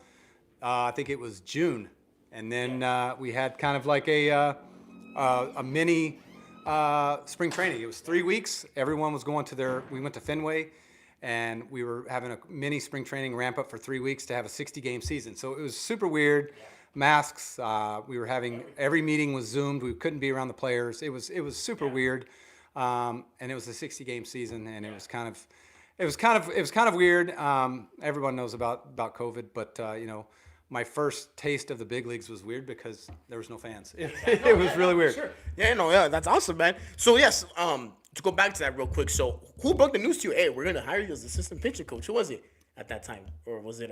I think it was June. And then we had kind of like a mini spring training. It was 3 weeks. Everyone was going we went to Fenway. And we were having a mini spring training ramp up for 3 weeks to have a 60-game season. So it was super weird. Masks. We were having every meeting was Zoomed. We couldn't be around the players. It was super weird. And it was a 60-game season, and it was kind of weird. Everyone knows about COVID, but my first taste of the big leagues was weird because there was no fans. It was really weird. Sure. Yeah, that's awesome, man. So yes, to go back to that real quick. So who broke the news to you? Hey, we're gonna hire you as assistant pitching coach. Who was it at that time, or was it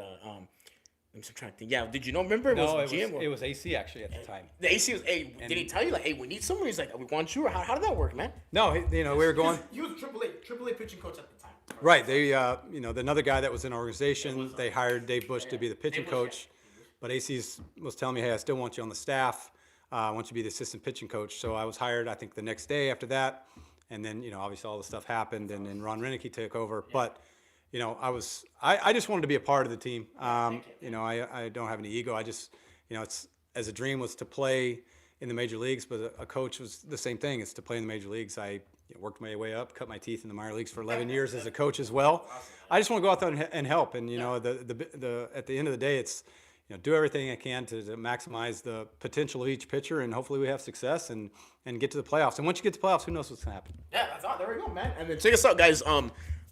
I'm subtracting. Yeah, did you know? Remember? No, was it GM? it was AC actually at the time. The AC was. Hey, did he tell you like, hey, we need someone? He's like, we want you. Or how did that work, man? No, we were going. He was AAA pitching coach at the time. Right. They, another guy that was in our organization, they hired Dave Bush to be the pitching coach. But AC was telling me, hey, I still want you on the staff. I want you to be the assistant pitching coach. So I was hired, I think, the next day after that. And then, obviously all the stuff happened, and then Ron Renicky took over. Yeah. But, I just wanted to be a part of the team. I don't have any ego. I just, it's as a dream was to play in the major leagues, but a coach was the same thing. It's to play in the major leagues. I worked my way up, cut my teeth in the minor leagues for 11 years as a coach as well. I just want to go out there and help. And, at the end of the day, it's, do everything I can to maximize the potential of each pitcher, and hopefully we have success and get to the playoffs. And once you get to the playoffs, who knows what's going to happen? Yeah, that's all. There we go, man. And then check us out, guys.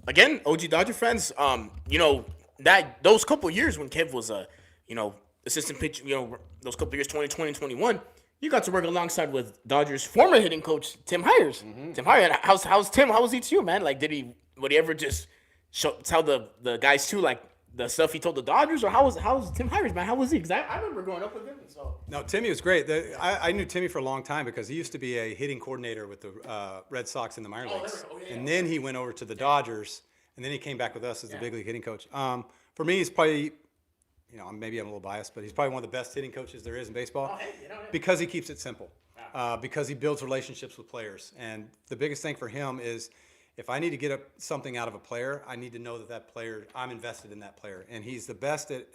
Again, OG Dodger fans, that those couple years when Kev was assistant pitcher, those couple years, 2020 and 21, you got to work alongside with Dodgers' former hitting coach, Tim Hyers. Mm-hmm. Tim Hyers, how's Tim? How was he to you, man? Like, would he ever just tell the guys too, like, the stuff he told the Dodgers, or how's Tim Hyers, man? How was he? Because I remember growing up with him. So no, Timmy was great. I knew Timmy for a long time because he used to be a hitting coordinator with the Red Sox in the minor leagues, and then he went over to the Dodgers, and then he came back with us as the big league hitting coach. For me, he's probably, maybe I'm a little biased, but he's probably one of the best hitting coaches there is in baseball because he keeps it simple, because he builds relationships with players, and the biggest thing for him is, if I need to get something out of a player, I need to know that player, I'm invested in that player. And he's the best at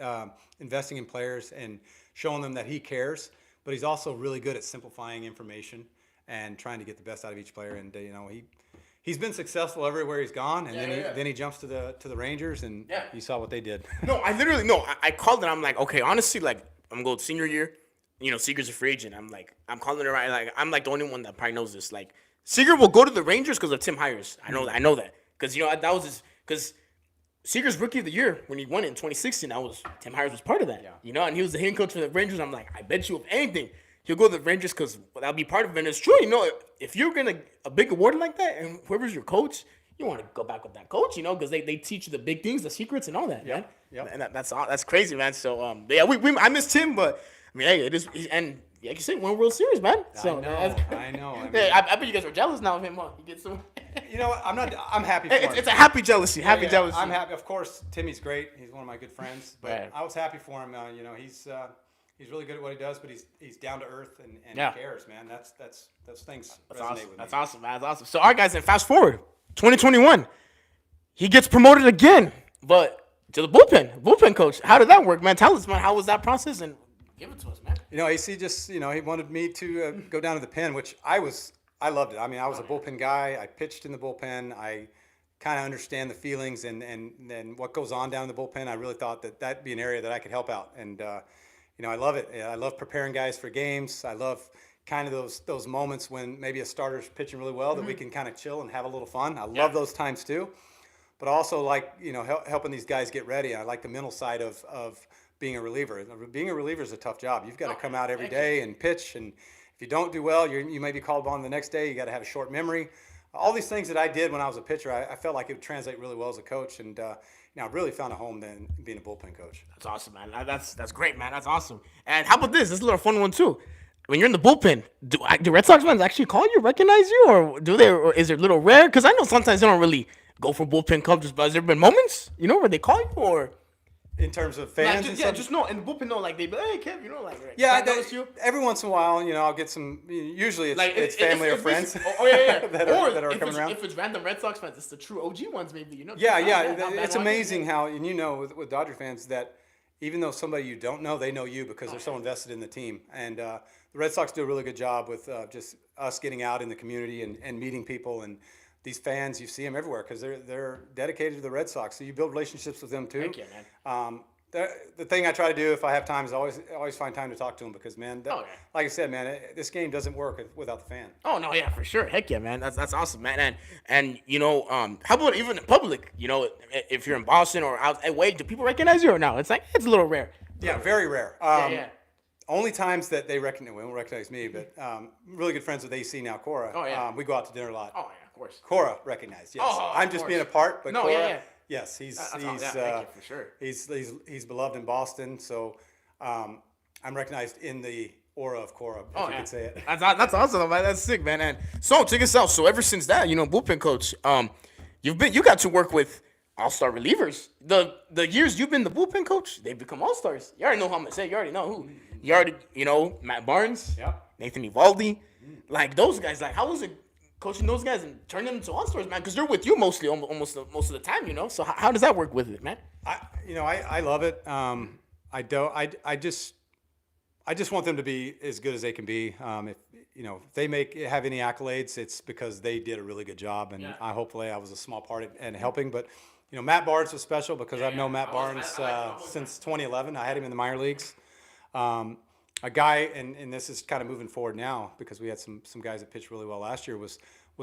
investing in players and showing them that he cares. But he's also really good at simplifying information and trying to get the best out of each player. And he's been successful everywhere he's gone. And then he jumps to the Rangers, and you saw what they did. No, I called it. I'm like, okay, honestly, like, I'm going senior year. Seager's a free agent. I'm calling it right. Like, I'm like the only one that probably knows this. Like, Seager will go to the Rangers because of Tim Hyers. I know that. Because, that was because Seager's rookie of the year when he won it in 2016, Tim Hyers was part of that. Yeah. And he was the hitting coach for the Rangers. I'm like, I bet you if anything, he'll go to the Rangers because that'll be part of it. And it's true, if you're going to a big award like that, and whoever's your coach, you want to go back with that coach, because they teach you the big things, the secrets and all that, man. Yep. And that's crazy, man. So, I miss Tim, but, I mean, hey, it is, and like you said, won World Series, man. So I know. I bet you guys are jealous now of him, huh? You get some. I'm not. I'm happy for him. It's a happy jealousy. Jealousy. I'm happy. Of course, Timmy's great. He's one of my good friends. But I was happy for him. He's really good at what he does, but he's down to earth and he cares, man. Those things resonate awesome. with me. That's awesome, man. That's awesome. So, all right, guys, and fast forward, 2021, he gets promoted again, but to the bullpen coach. How did that work, man? Tell us, man. How was that process? And give it to us, man. AC just, he wanted me to go down to the pen, which I loved it. I mean, I was a bullpen guy. I pitched in the bullpen. I kind of understand the feelings and what goes on down in the bullpen. I really thought that'd be an area that I could help out. And, I love it. I love preparing guys for games. I love kind of those moments when maybe a starter's pitching really well that we can kind of chill and have a little fun. I love those times too. But I also like, helping these guys get ready. I like the mental side of being a reliever. Being a reliever is a tough job. You've got to come out every day and pitch, and if you don't do well, you may be called on the next day. You got to have a short memory. All these things that I did when I was a pitcher, I felt like it would translate really well as a coach, and I really found a home then being a bullpen coach. That's awesome, man. That's great, man. That's awesome. And how about this? This is a little fun one too. When you're in the bullpen, do Red Sox fans actually call you, recognize you, or do they? Or is it a little rare? Because I know sometimes they don't really go for bullpen coaches, but has there been moments, where they call you, or? In terms of fans, just know in the bullpen, like they be like, hey, Kev, right? Yeah, every once in a while, I'll get some. Usually, it's family or friends. that are coming around. If it's random Red Sox fans, it's the true OG ones, maybe. It's amazing how, and with Dodger fans that even though somebody you don't know, they know you because they're so invested in the team. And the Red Sox do a really good job with just us getting out in the community and meeting people. And these fans, you see them everywhere because they're dedicated to the Red Sox. So you build relationships with them too. Thank you, man. The thing I try to do if I have time is always find time to talk to them because, man, like I said, man, this game doesn't work without the fan. Oh no, yeah, for sure. Heck yeah, man. That's awesome, man. And how about even in public? If you're in Boston or out away, do people recognize you or no? It's like it's a little rare. Yeah, very rare. Yeah. Only times that they won't recognize me, but really good friends with AC now, Cora. Oh, yeah. We go out to dinner a lot. Oh, yeah, of course. Cora recognized, yes. Oh, I'm of just course. being a part, but No, Cora, yeah. yes, he's Thank you, for sure. he's beloved in Boston, so I'm recognized in the aura of Cora, if you could say it. That's awesome, man. That's sick, man. And so check us out. So ever since that, bullpen coach, you got to work with all-star relievers. The years you've been the bullpen coach, they've become all-stars. You already know who I'm gonna say. You already know who. You already, Matt Barnes, Nathan Eovaldi, like those guys. Like, how was it coaching those guys and turning them into all-stars, man? Because they're with you mostly, almost most of the time, So how does that work with it, man? I love it. I just want them to be as good as they can be. If they have any accolades, it's because they did a really good job, and hopefully I was a small part in helping. But Matt Barnes was special because I've known Matt Barnes since 2011. I had him in the minor leagues. A guy, and this is kind of moving forward now because we had some guys that pitched really well last year, was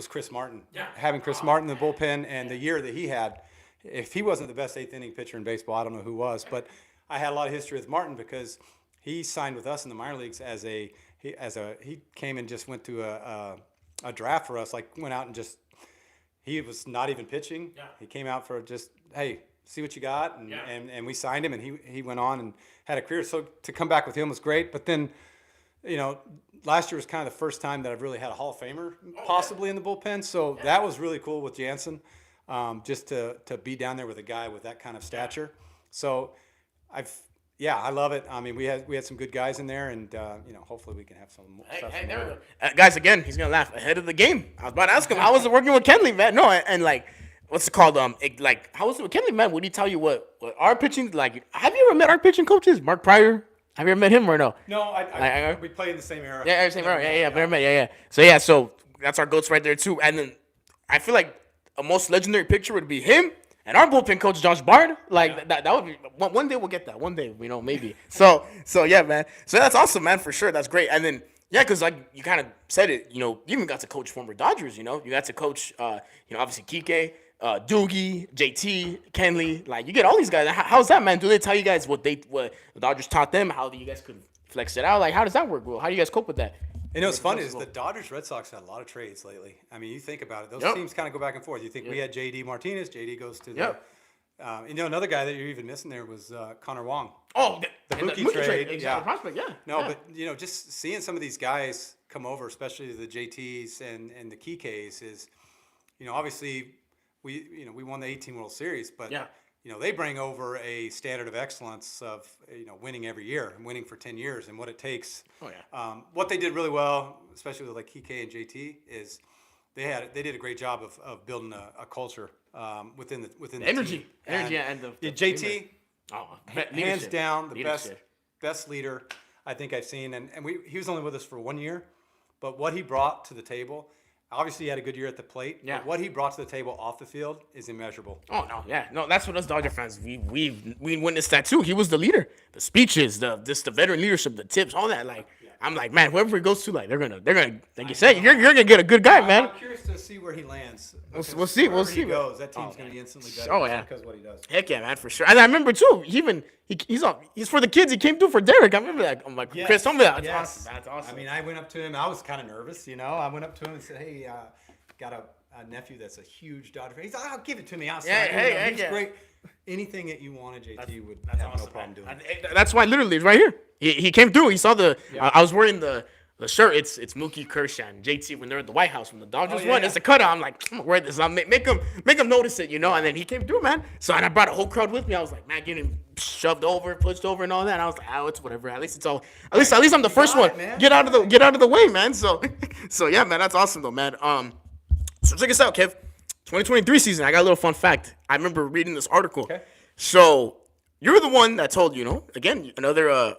Chris Martin. Yeah. Having Chris Martin in the bullpen and the year that he had, if he wasn't the best eighth inning pitcher in baseball, I don't know who was. But I had a lot of history with Martin because he signed with us in the minor leagues he came and just went to a draft for us, went out and he was not even pitching. Yeah. He came out for just, hey, see what you got, and we signed him, and he went on and had a career. So to come back with him was great. But then, last year was kind of the first time that I've really had a Hall of Famer possibly in the bullpen. So that was really cool with Jansen, just to be down there with a guy with that kind of stature. So I love it. I mean, we had some good guys in there, and hopefully we can have some more stuff. Hey, there we go. Guys, again, he's gonna laugh ahead of the game. I was about to ask him how was it working with Kenley, man? No, and what's it called? How was it with Kenley, man? Would he tell you what our pitching like? Have you ever met our pitching coaches, Mark Pryor? Have you ever met him or no? No, we played in the same era. Yeah, same era. Yeah. But I met, yeah. So that's our goats right there too. And then I feel like a most legendary picture would be him and our bullpen coach Josh Bard. That would be one day we'll get that. One day, maybe. So yeah, man. So that's awesome, man, for sure. That's great. And then because you kind of said it, you even got to coach former Dodgers. You got to coach, obviously Kiké, Doogie, JT, Kenley. You get all these guys. How's that, man? Do they tell you guys what the Dodgers taught them? How you guys could flex it out? How does that work, Will? How do you guys cope with that? What's funny is the Dodgers Red Sox had a lot of trades lately. I mean, you think about it; those teams kind of go back and forth. You think we had JD Martinez. JD goes to the. Another guy that you're even missing there was Connor Wong. Oh, the Mookie trade. Exactly. Prospect, yeah. No, but just seeing some of these guys come over, especially the JTs and the Kikés, is obviously we won the 18 World Series, but they bring over a standard of excellence of winning every year and winning for 10 years and what it takes. Oh yeah. What they did really well, especially with Kiké and JT, is they did a great job of building a culture within the energy, team. and the JT, hands down the best leader I think I've seen, and he was only with us for 1 year, but what he brought to the table. Obviously, he had a good year at the plate. Yeah. But what he brought to the table off the field is immeasurable. Oh no, yeah, no. That's what us Dodger fans we witnessed that too. He was the leader. The speeches, the veteran leadership, the tips, all that. I'm like, man, whoever he goes to, they're gonna, like you said, you're gonna get a good guy, man. I'm curious to see where he lands. We'll see. Where he goes, that team's gonna be instantly better. Oh yeah, because of what he does. Heck yeah, man, for sure. And I remember too, he's for the kids. He came through for Derek. I remember that. I'm like, Chris, tell me that. That's awesome. That's awesome. I mean, I went up to him. I was kind of nervous, I went up to him and said, hey, got a nephew that's a huge Dodger fan. He's like, give it to me. I'll sign it. He's great. Anything that you wanted, JT would have awesome, no problem doing. That's why literally it's right here. He came through. He saw the. I was wearing the shirt. It's Mookie Kershaw and JT when they're at the White House when the Dodgers won. It's a cutout. I'm like, I'm gonna wear this. I'll make him notice it, And then he came through, man. So and I brought a whole crowd with me. I was like, man, getting shoved over, pushed over, and all that. And I was like, it's whatever. At least I'm the first one. Get out of the way, man. So yeah, man, that's awesome though, man. So check us out, Kev. 2023 season. I got a little fun fact. I remember reading this article. Okay. So you're the one that told again another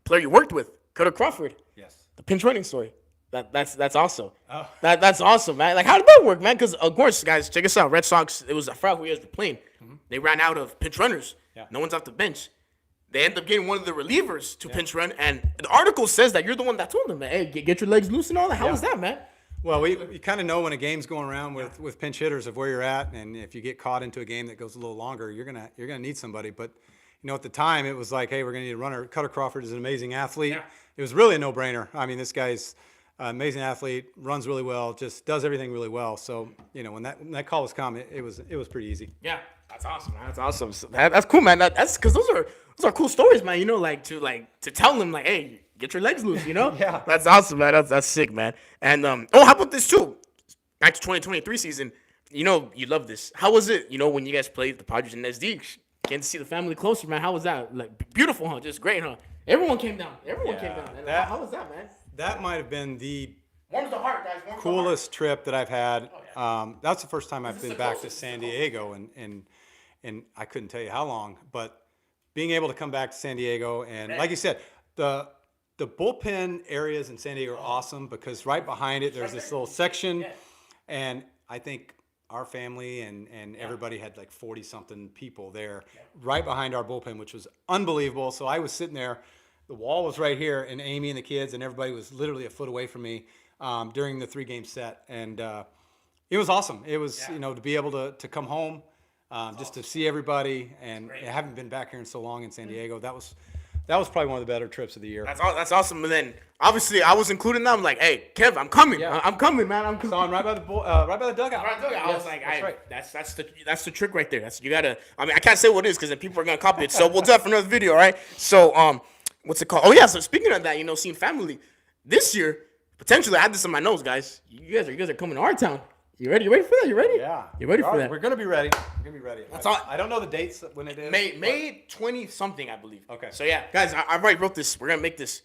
player you worked with, Kutter Crawford. Yes. The pinch running story. That's awesome. Oh. That's awesome, man. How did that work, man? Because of course, guys, check us out. Red Sox. It was a fraud who was playing. Mm-hmm. They ran out of pinch runners. Yeah. No one's off the bench. They end up getting one of the relievers to pinch run, and the article says that you're the one that told them, hey, get your legs loose and all that. How was that, man? Well, you kind of know when a game's going around with pinch hitters of where you're at, and if you get caught into a game that goes a little longer, you're gonna need somebody. But at the time it was like, hey, we're going to need a runner. Kutter Crawford is an amazing athlete. Yeah. It was really a no-brainer. I mean, this guy's an amazing athlete, runs really well, just does everything really well. So, when that call was coming, it was pretty easy. Yeah, that's awesome, man. That's awesome. So that's cool, man. That's because those are cool stories, man. To tell them like, hey, get your legs loose. Yeah. That's awesome, man. That's sick, man. And how about this too? Back to 2023 season. You love this. How was it? When you guys played the Padres and SD, getting to see the family closer, man. How was that? Like beautiful, huh? Just great, huh? Everyone came down. Man. How was that, man? That might have been the Warms the heart, guys. coolest trip that I've had. Oh, yeah. That's the first time I've been back to San Diego, and I couldn't tell you how long. But being able to come back to San Diego, and like you said, the bullpen areas in San Diego are awesome because right behind it there's this little section, and I think our family and everybody had like 40-something people there right behind our bullpen, which was unbelievable. So I was sitting there. The wall was right here, and Amy and the kids and everybody was literally a foot away from me during the 3-game set. And it was awesome. It was, to be able to come home, just to see everybody. And I haven't been back here in so long in San Diego. That was probably one of the better trips of the year. That's awesome. And then obviously I was including them. Like, hey, Kev, I'm coming. Yeah. I'm coming, man. I'm coming. So I'm right by the dugout. Right, dugout. I was like, that's right. That's the trick right there. You gotta. I mean, I can't say what it is because then people are gonna copy it. So we'll do that for another video, right? So what's it called? Oh yeah. So speaking of that, seeing family this year, potentially I had this in my nose, guys. You guys are coming to our town. You ready? You ready for that? You ready? Yeah. You ready for that? We're gonna be ready. That's all. I don't know the dates when it is. May 20 something, I believe. Okay. So yeah, guys, I already wrote this. We're gonna make this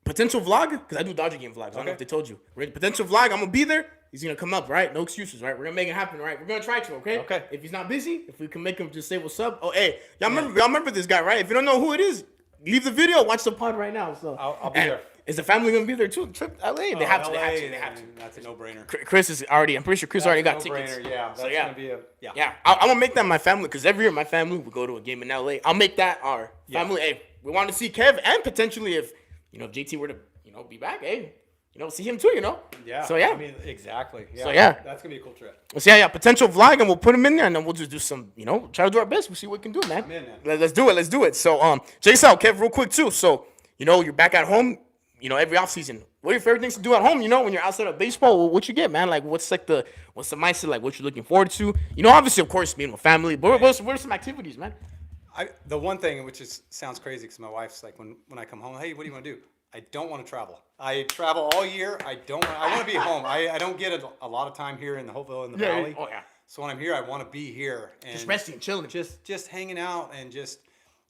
potential vlog because I do Dodger game vlogs. I don't know if they told you. Potential vlog. I'm gonna be there. He's gonna come up, right? No excuses, right? We're gonna make it happen, right? We're gonna try to, okay? Okay. If he's not busy, if we can make him just say what's up. Oh, hey, y'all remember this guy, right? If you don't know who it is, leave the video, watch the pod right now. So I'll be there. Is the family gonna be there too? Trip to LA? They have to. That's a no-brainer. Chris is already. I'm pretty sure Chris already got tickets. Yeah. So gonna be yeah. I'm gonna make that my family because every year my family will go to a game in LA. I'll make that our family. Hey, we want to see Kev and potentially if JT were to be back. Hey, see him too. Yeah. So yeah. I mean, exactly. Yeah. So yeah. That's gonna be a cool trip. So yeah, potential vlog, and we'll put him in there, and then we'll just do some, try to do our best. We'll see what we can do, man. I'm in, man. Let's do it. So check this out, Kev, real quick too. So you're back at home. Every offseason, what are your favorite things to do at home? When you're outside of baseball, what you get, man? Like, what's the mindset? Like, what you're looking forward to? Obviously, of course, being with family. But what are some activities, man? The one thing, which sounds crazy, because my wife's like, when I come home, hey, what do you want to do? I don't want to travel. I travel all year. I want to be home. I don't get a lot of time here in the Hopeville in the Valley. Oh yeah. So when I'm here, I want to be here and just resting, chilling, just hanging out and just.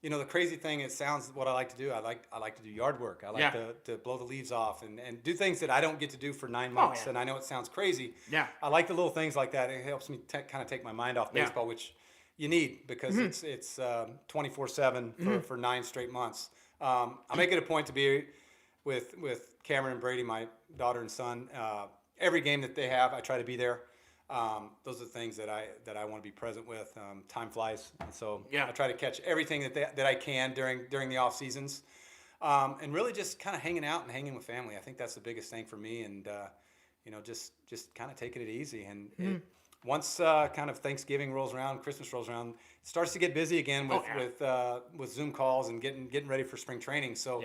The crazy thing, it sounds what I like to do. I like to do yard work. I like to blow the leaves off and do things that I don't get to do for 9 months. And I know it sounds crazy. Yeah. I like the little things like that. It helps me kind of take my mind off baseball, which you need because it's 24/7 for 9 straight months. I make it a point to be with Cameron and Brady, my daughter and son. Every game that they have, I try to be there. Those are the things that I want to be present with. Time flies, and so I try to catch everything that I can during the off seasons, and really just kind of hanging out and hanging with family. I think that's the biggest thing for me, and just kind of taking it easy. And once kind of Thanksgiving rolls around, Christmas rolls around, it starts to get busy again with Zoom calls and getting ready for spring training. So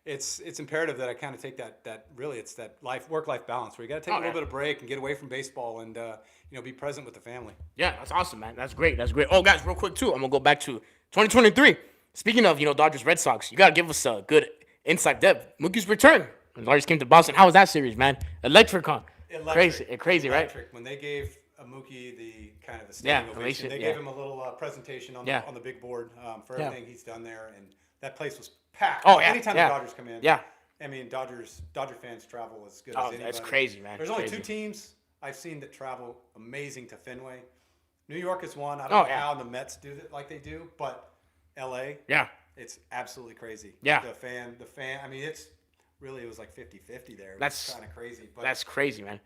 it's imperative that I kind of take that really it's that work-life balance where you got to take a little bit of break and get away from baseball and be present with the family. Yeah, that's awesome, man. That's great. Oh, guys, real quick too, I'm gonna go back to 2023. Speaking of Dodgers Red Sox, you gotta give us a good inside depth. Mookie's return. The Dodgers came to Boston. How was that series, man? Electric, huh? Crazy, right? When they gave Mookie the kind of the standing ovation, they gave him a little presentation on the big board for everything he's done there, and that place was packed. Oh, yeah. Anytime the Dodgers come in. Yeah. I mean, Dodger fans travel as good as anybody. That's crazy, man. There's only 2 teams I've seen that travel amazing to Fenway. New York is one. I don't know how the Mets do it like they do, but L.A. Yeah. It's absolutely crazy. Yeah. The fan. I mean, it was like 50-50 there. That's kind of crazy. But that's crazy, man.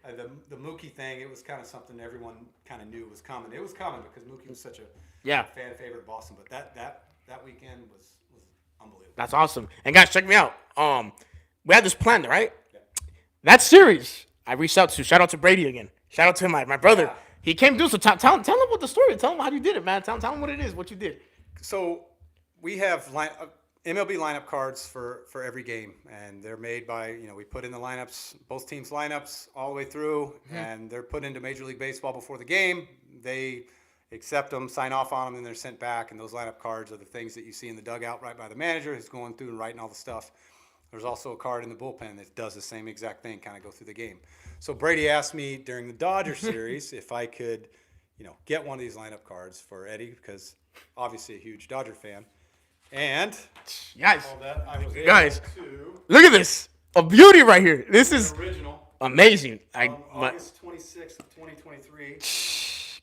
The Mookie thing, it was kind of something everyone kind of knew was coming. It was coming because Mookie was such a fan favorite in Boston. But that weekend was unbelievable. That's awesome. And guys, check me out. We had this plan, right? Yeah. That series, I reached out to. Shout out to Brady again. Shout out to him, my brother. Yeah. He came through. So tell him what the story. Tell him how you did it, man. Tell him what it is, what you did. So we have MLB lineup cards for every game, and they're made by, we put in the lineups, both teams' lineups all the way through, and they're put into Major League Baseball before the game. They accept them, sign off on them, and they're sent back. And those lineup cards are the things that you see in the dugout right by the manager who's going through and writing all the stuff. There's also a card in the bullpen that does the same exact thing, kind of go through the game. So Brady asked me during the Dodger series if I could, get one of these lineup cards for Eddie, because obviously a huge Dodger fan. And guys, guys, look at this. A beauty right here. This is original. Amazing. August 26th of 2023.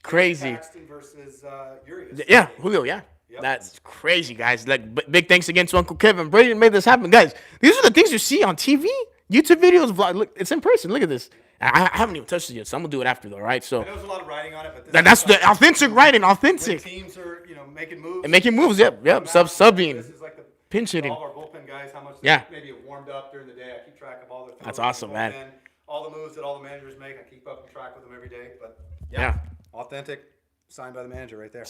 Crazy. Paxton versus Urias. Yeah, Julio, yeah. Yep. That's crazy, guys. Like, big thanks again to Uncle Kevin. Brady made this happen. Guys, these are the things you see on TV, YouTube videos, vlog. Look, it's in person. Look at this. I haven't even touched it yet, so I'm going to do it after, though, right? So there was a lot of writing on it, but that's the authentic writing, authentic. When teams are, making moves. And making moves, yep. Subbing. This is like the pinch hitting. All our bullpen guys, how much they maybe warmed up during the day. I keep track of all the. That's awesome, man. All the moves that all the managers make, I keep up and track with them every day. But yeah. Authentic, signed by the manager right there.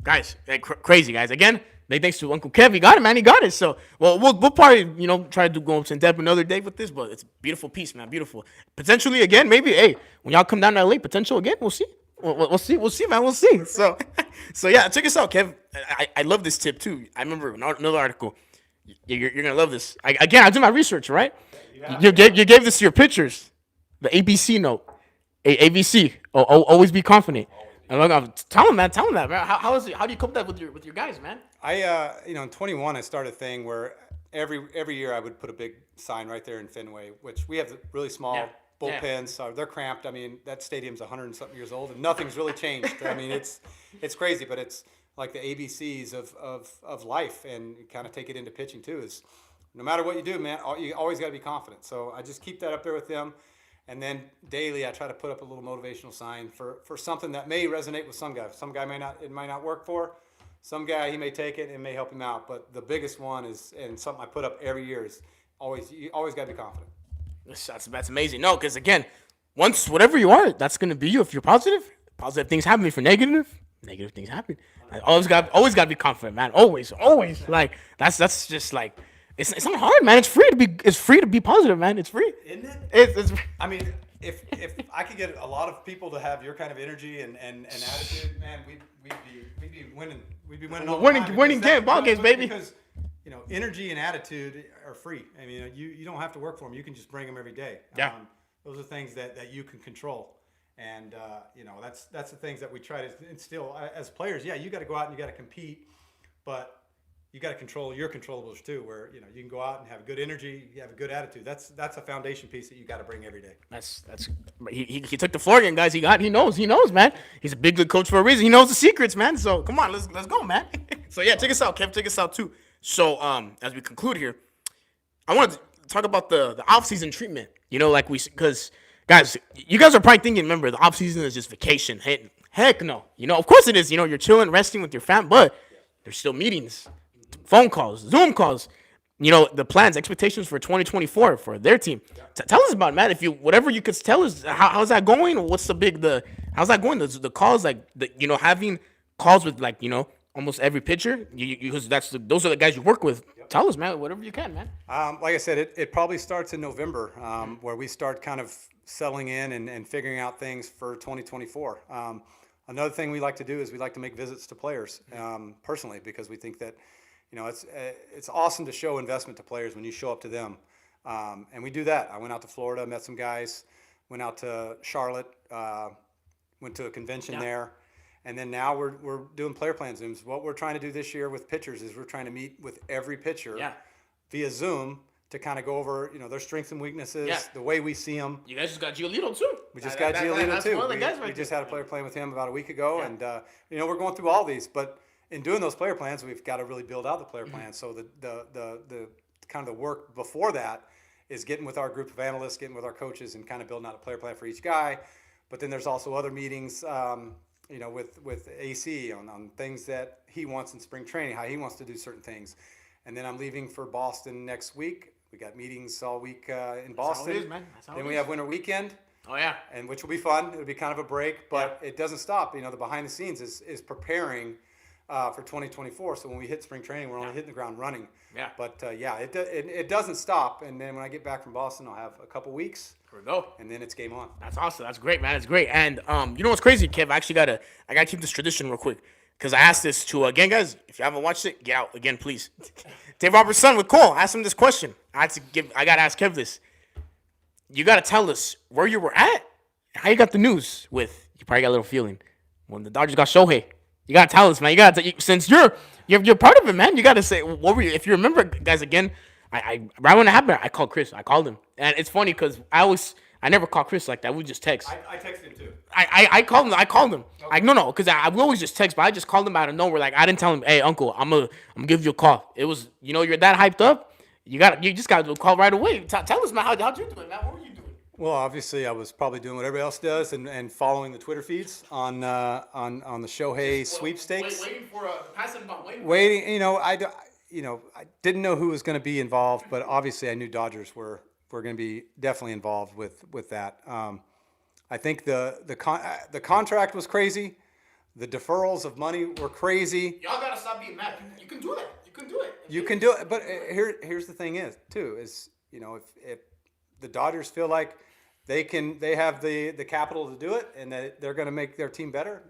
Guys, crazy guys. Again, big thanks to Uncle Kev. He got it, man. He got it. So, we'll probably, try to go in depth another day with this, but it's a beautiful piece, man. Beautiful. Potentially, again, maybe, hey, when y'all come down to LA, potential again, we'll see. We'll see, man. We'll see. So yeah, check us out, Kev. I love this tip, too. I remember another article. You're going to love this. I did my research, right? You gave this to your pitchers. The ABC note. ABC. Always be confident. Tell him that, man. How is it? How do you cope that with your guys, man? In 21, I started a thing where every year I would put a big sign right there in Fenway, which we have really small bullpens. So they're cramped. I mean, that stadium's 100-something years old, and nothing's really changed. I mean, it's crazy, but it's like the ABCs of life, and you kind of take it into pitching too. Is no matter what you do, man, you always got to be confident. So I just keep that up there with them. And then daily, I try to put up a little motivational sign for something that may resonate with some guy. Some guy it might not work for. Some guy, he may take it and may help him out. But the biggest one is, and something I put up every year, is you always got to be confident. That's amazing. No, because again, once whatever you are, that's gonna be you. If you're positive things happen. If you're negative things happen. I always got to be confident, man. Always. Like that's just like. It's not hard, man. It's free to be positive, man. It's free. Isn't it? It's I mean, if I could get a lot of people to have your kind of energy and attitude, man, we'd be winning. We'd be winning all the time. Winning ball games, baby. Because energy and attitude are free. I mean, you don't have to work for them. You can just bring them every day. Yeah. Those are things that you can control. And that's the things that we try to instill as players. Yeah, you got to go out and you got to compete, but you got to control your controllables too, where you can go out and have good energy, you have a good attitude. That's a foundation piece that you got to bring every day. He took the floor again, guys. He knows, man. He's a big good coach for a reason. He knows the secrets, man. So come on, let's go, man. So yeah, check us out, Kev. Check us out too. So as we conclude here, I want to talk about the off-season treatment. Because guys, you guys are probably thinking, remember, the off-season is just vacation. Heck no. Of course it is. You're chilling, resting with your fam, but there's still meetings. Phone calls, Zoom calls, the plans, expectations for 2024 for their team. Tell us about it, man. Whatever you could tell us, how's that going? What's how's that going? The calls, having calls with almost every pitcher, because those are the guys you work with. Yep. Tell us, man, whatever you can, man. Like I said, it probably starts in November, where we start kind of settling in and figuring out things for 2024. Another thing we like to do is we like to make visits to players personally, because we think that it's awesome to show investment to players when you show up to them. And we do that. I went out to Florida, met some guys, went out to Charlotte, went to a convention there. And then now we're doing player plan Zooms. What we're trying to do this year with pitchers is we're trying to meet with every pitcher via Zoom to kind of go over, their strengths and weaknesses, the way we see them. You guys just got Giolito too. We just got Giolito too. We just had a player plan with him about a week ago. And, we're going through all these. But in doing those player plans, we've got to really build out the player plan. So the kind of the work before that is getting with our group of analysts, getting with our coaches, and kind of building out a player plan for each guy. But then there's also other meetings, with AC on things that he wants in spring training, how he wants to do certain things. And then I'm leaving for Boston next week. We got meetings all week in Boston. That's how it is, man. Then we have winter weekend. Oh yeah. And which will be fun. It'll be kind of a break, but it doesn't stop. The behind the scenes is preparing for 2024. So when we hit spring training, we're only hitting the ground running. Yeah. But it doesn't stop. And then when I get back from Boston, I'll have a couple weeks. Here we go. And then it's game on. That's awesome. That's great, man. That's great. And you know what's crazy, Kev? I gotta keep this tradition real quick. Because I asked this to, again, guys, if you haven't watched it, get out again, please. Dave Roberts' son with Cole, asked him this question. I got to ask Kev this. You got to tell us where you were at, how you got the news with, you probably got a little feeling, when the Dodgers got Shohei. You got to tell us, man. You got to, since you're part of it, man, you got to say, what were you, if you remember, guys, again, right when it happened, I called Chris. I called him. And it's funny because I never call Chris like that. We just text. I texted him too. I called him. Okay. No, because we always just text, but I just called him out of nowhere. Like, I didn't tell him, hey, uncle, I'm gonna give you a call. It was, you're that hyped up. You just got to call right away. Tell us, man, how'd you do it, man? What were you doing? Well, obviously, I was probably doing what everybody else does and following the Twitter feeds on the Shohei sweepstakes. Waiting for passing about waiting. I didn't know who was going to be involved, but obviously, I knew Dodgers were going to be definitely involved with that. I think the contract was crazy. The deferrals of money were crazy. Y'all gotta stop being mad. You can do that. You can do it. You can do it. But here's the thing is if the Dodgers feel like they have the capital to do it and that they're going to make their team better,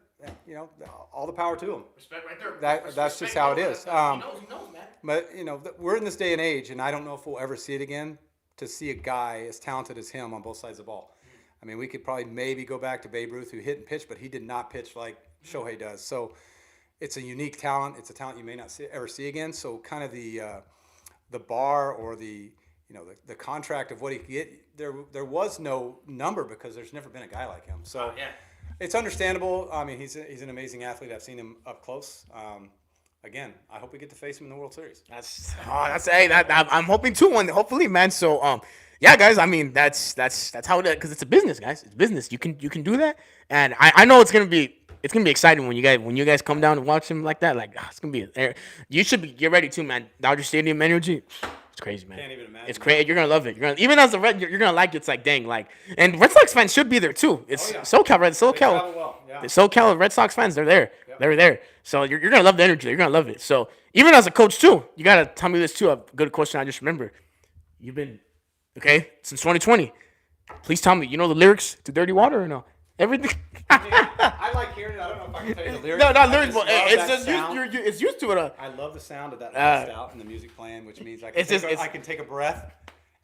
all the power to them. Respect right there. That's just how it is. He knows, man. But we're in this day and age, and I don't know if we'll ever see it again. To see a guy as talented as him on both sides of the ball. I mean, we could probably maybe go back to Babe Ruth, who hit and pitched, but he did not pitch like Shohei does. So it's a unique talent. It's a talent you may not ever see again. So kind of the bar or the contract of what he could get, there was no number because there's never been a guy like him. So it's understandable. I mean, he's an amazing athlete. I've seen him up close. Again, I hope we get to face him in the World Series. I'm hoping too one. Hopefully, man. So yeah, guys. I mean, that's how it is because it's a business, guys. It's business. You can do that, and I know it's gonna be exciting when you guys come down and watch him like that. Like it's gonna be. You should get ready too, man. Dodger Stadium energy. It's crazy, man. Can't even imagine. It's crazy. You're gonna love it. Even as a Red, you're gonna like it. It's like dang, like, and Red Sox fans should be there too. It's SoCal, Red SoCal. Well. Yeah. The SoCal Red Sox fans, they're there. Yep. They're there. So you're gonna love the energy. You're gonna love it. So even as a coach too, you gotta tell me this too. A good question I just remember. You've been since 2020. Please tell me, you know the lyrics to Dirty Water or no? Everything. I like hearing it. I don't know if I can tell you the lyrics. No, not lyrics, but it's just it's used to it. I love the sound of that last out and the music playing, which means I can take a breath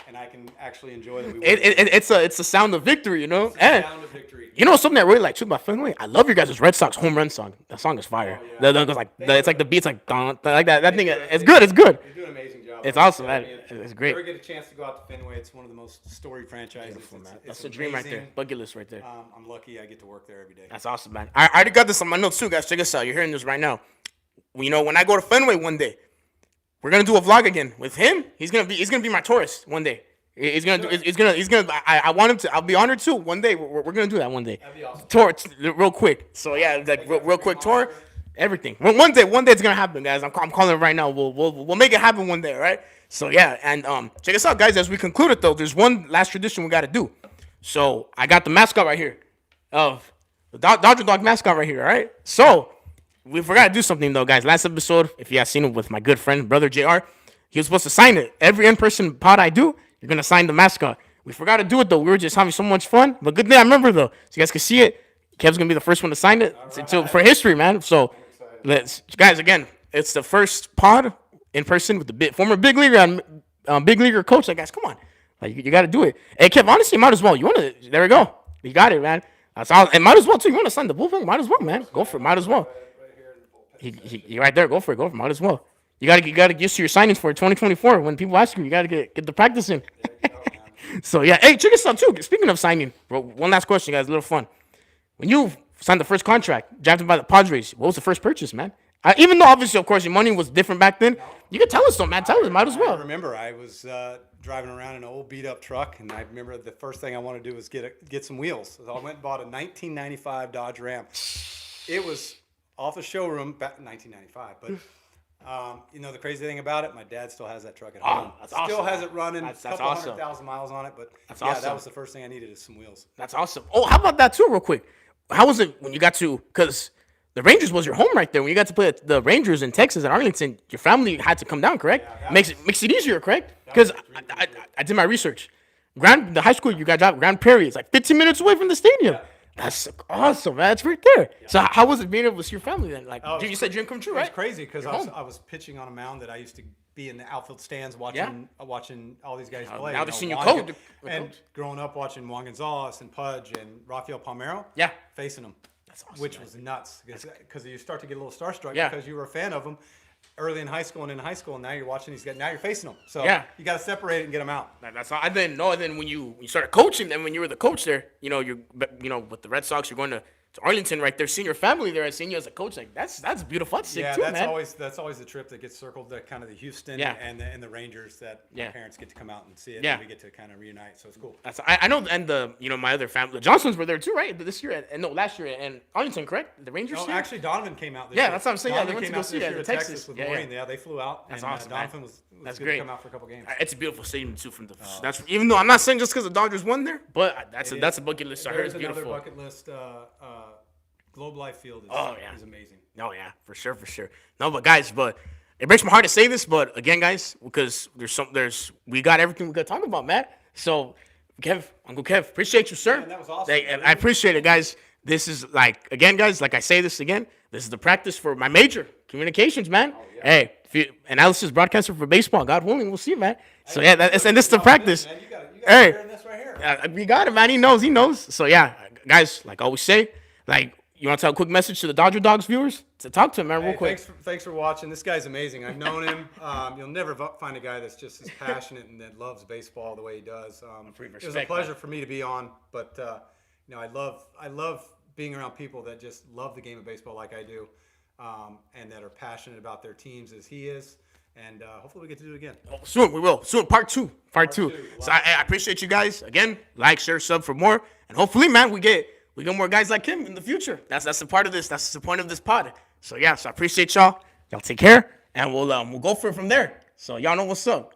and I can actually enjoy the. It's a sound of victory, It's a sound of victory. You know something I really like too about Fenway? I love your guys' Red Sox home run song. That song is fire. Oh, yeah. It's like the beat's like like that. That thing, it's good. It's good. They do an amazing job. It's awesome, man. It's great. If you ever get a chance to go out to Fenway, it's one of the most storied franchises. That's a dream right there. Bucket list right there. I'm lucky I get to work there every day. That's awesome, man. I already got this on my notes too, guys. Check us out. You're hearing this right now. When I go to Fenway one day, we're gonna do a vlog again with him. He's gonna be my tourist one day. He's gonna. I want him to. I'll be honored too. One day we're gonna do that. One day. That'd be awesome. Tour real quick. So yeah, like real quick tour. Everything. One day it's gonna happen, guys. I'm calling it right now. We'll make it happen one day, right? So yeah, and check us out, guys. As we conclude it though, there's one last tradition we gotta do. So I got the mascot right here, of the Dodger Dawg mascot right here. All right. So we forgot to do something though, guys. Last episode, if you have seen it with my good friend brother JR, he was supposed to sign it. Every in-person pod I do, you're going to sign the mascot. We forgot to do it, though. We were just having so much fun. But good thing I remember, though. So you guys can see it. Kev's going to be the first one to sign it for history, man. So, guys, again, it's the first pod in person with the former big leaguer and big leaguer coach. Like, guys, come on. Like, you got to do it. Hey, Kev, honestly, you might as well. You want to? There we go. You got it, man. That's all. And might as well, too. You want to sign the bullpen? Might as well, man. Go for it. Might as well. He right there. Go for it. Might as well. You gotta get used to your signings for 2024. When people ask you, you gotta get the practice in. So yeah, hey, check this out too. Speaking of signing, bro, one last question, guys. A little fun. When you signed the first contract, drafted by the Padres, what was the first purchase, man? Even though obviously, of course, your money was different back then, you can tell us though, man. Tell us, might as well. I remember I was driving around in an old beat up truck, and I remember the first thing I wanted to do was get some wheels. So I went and bought a 1995 Dodge Ram. It was off a showroom back in 1995, but. The crazy thing about it, my dad still has that truck at home. That's still awesome. has it running. That's couple awesome. 100,000 miles on it, but awesome. That was the first thing I needed is some wheels. That's awesome. Oh, how about that too, real quick? How was it when you got to? Because the Rangers was your home right there. When you got to play the Rangers in Texas at Arlington, your family had to come down, correct? Yeah, makes it easier, correct? Because I did my research. The high school you got dropped, Grand Prairie, is like 15 minutes away from the stadium. Yeah. That's awesome, man. That's right there. Yeah. So how was it being able to see your family then? Like, you said dream come true, right? It was crazy because I was pitching on a mound that I used to be in the outfield stands watching all these guys play. Now they're seeing you coach. And growing up watching Juan Gonzalez and Pudge and Rafael Palmeiro. Yeah. Facing them. That's awesome, which was nuts because you start to get a little starstruck Yeah. because you were a fan of them early in high school and now you're watching these guys. Now you're facing them. So Yeah. you got to separate it and get them out. That's all. I didn't know. And then when you started coaching, then when you were the coach there, you're with the Red Sox, you're going to Arlington right there, seeing your family there, and seeing you as a coach. Like that's beautiful. That's sick too, man. That's always the trip that gets circled. That kind of the Houston and the Rangers that my parents get to come out and see it. Yeah. And we get to kind of reunite. So it's cool. I know. And my other family, the Johnsons were there too, right? This year and last year and Arlington, correct? The Rangers. No, actually Donovan came out. This year. year. That's what I'm saying. Donovan they went to go see that in Texas with Maureen. Yeah, they flew out. That's and, awesome. Donovan was that's good great. to come out for a couple games. It's a beautiful stadium too. That's even though I'm not saying just because the Dodgers won there, but that's a bucket list. I heard it's beautiful. Another bucket list. Globe Life Field is amazing. Oh yeah, for sure. No, but guys, it breaks my heart to say this, but again, guys, because we got everything we got to talk about, Matt. So, Uncle Kev, appreciate you, sir. Man, that was awesome. I appreciate it, guys. This is again, guys, like I say this again, this is the practice for my major, communications, man. Oh, yeah. Hey, analysis broadcaster for baseball, God willing, we'll see, man. So yeah, this is the practice. Man, you got this right here. We got it, man. He knows. So yeah, guys, like I always say, you want to tell a quick message to the Dodger Dawgs viewers? To talk to him, man, real quick. Thanks for watching. This guy's amazing. I've known him. You'll never find a guy that's just as passionate and that loves baseball the way he does. It was a pleasure for me to be on, but I love being around people that just love the game of baseball like I do, and that are passionate about their teams as he is. And hopefully we get to do it again. Soon, we will. Soon, part two. So I appreciate you guys. Again, like, share, sub for more. And hopefully, man, we get more guys like him in the future. That's the part of this. That's the point of this pod. So, yeah, I appreciate y'all. Y'all take care. And we'll go for it from there. So, y'all know what's up.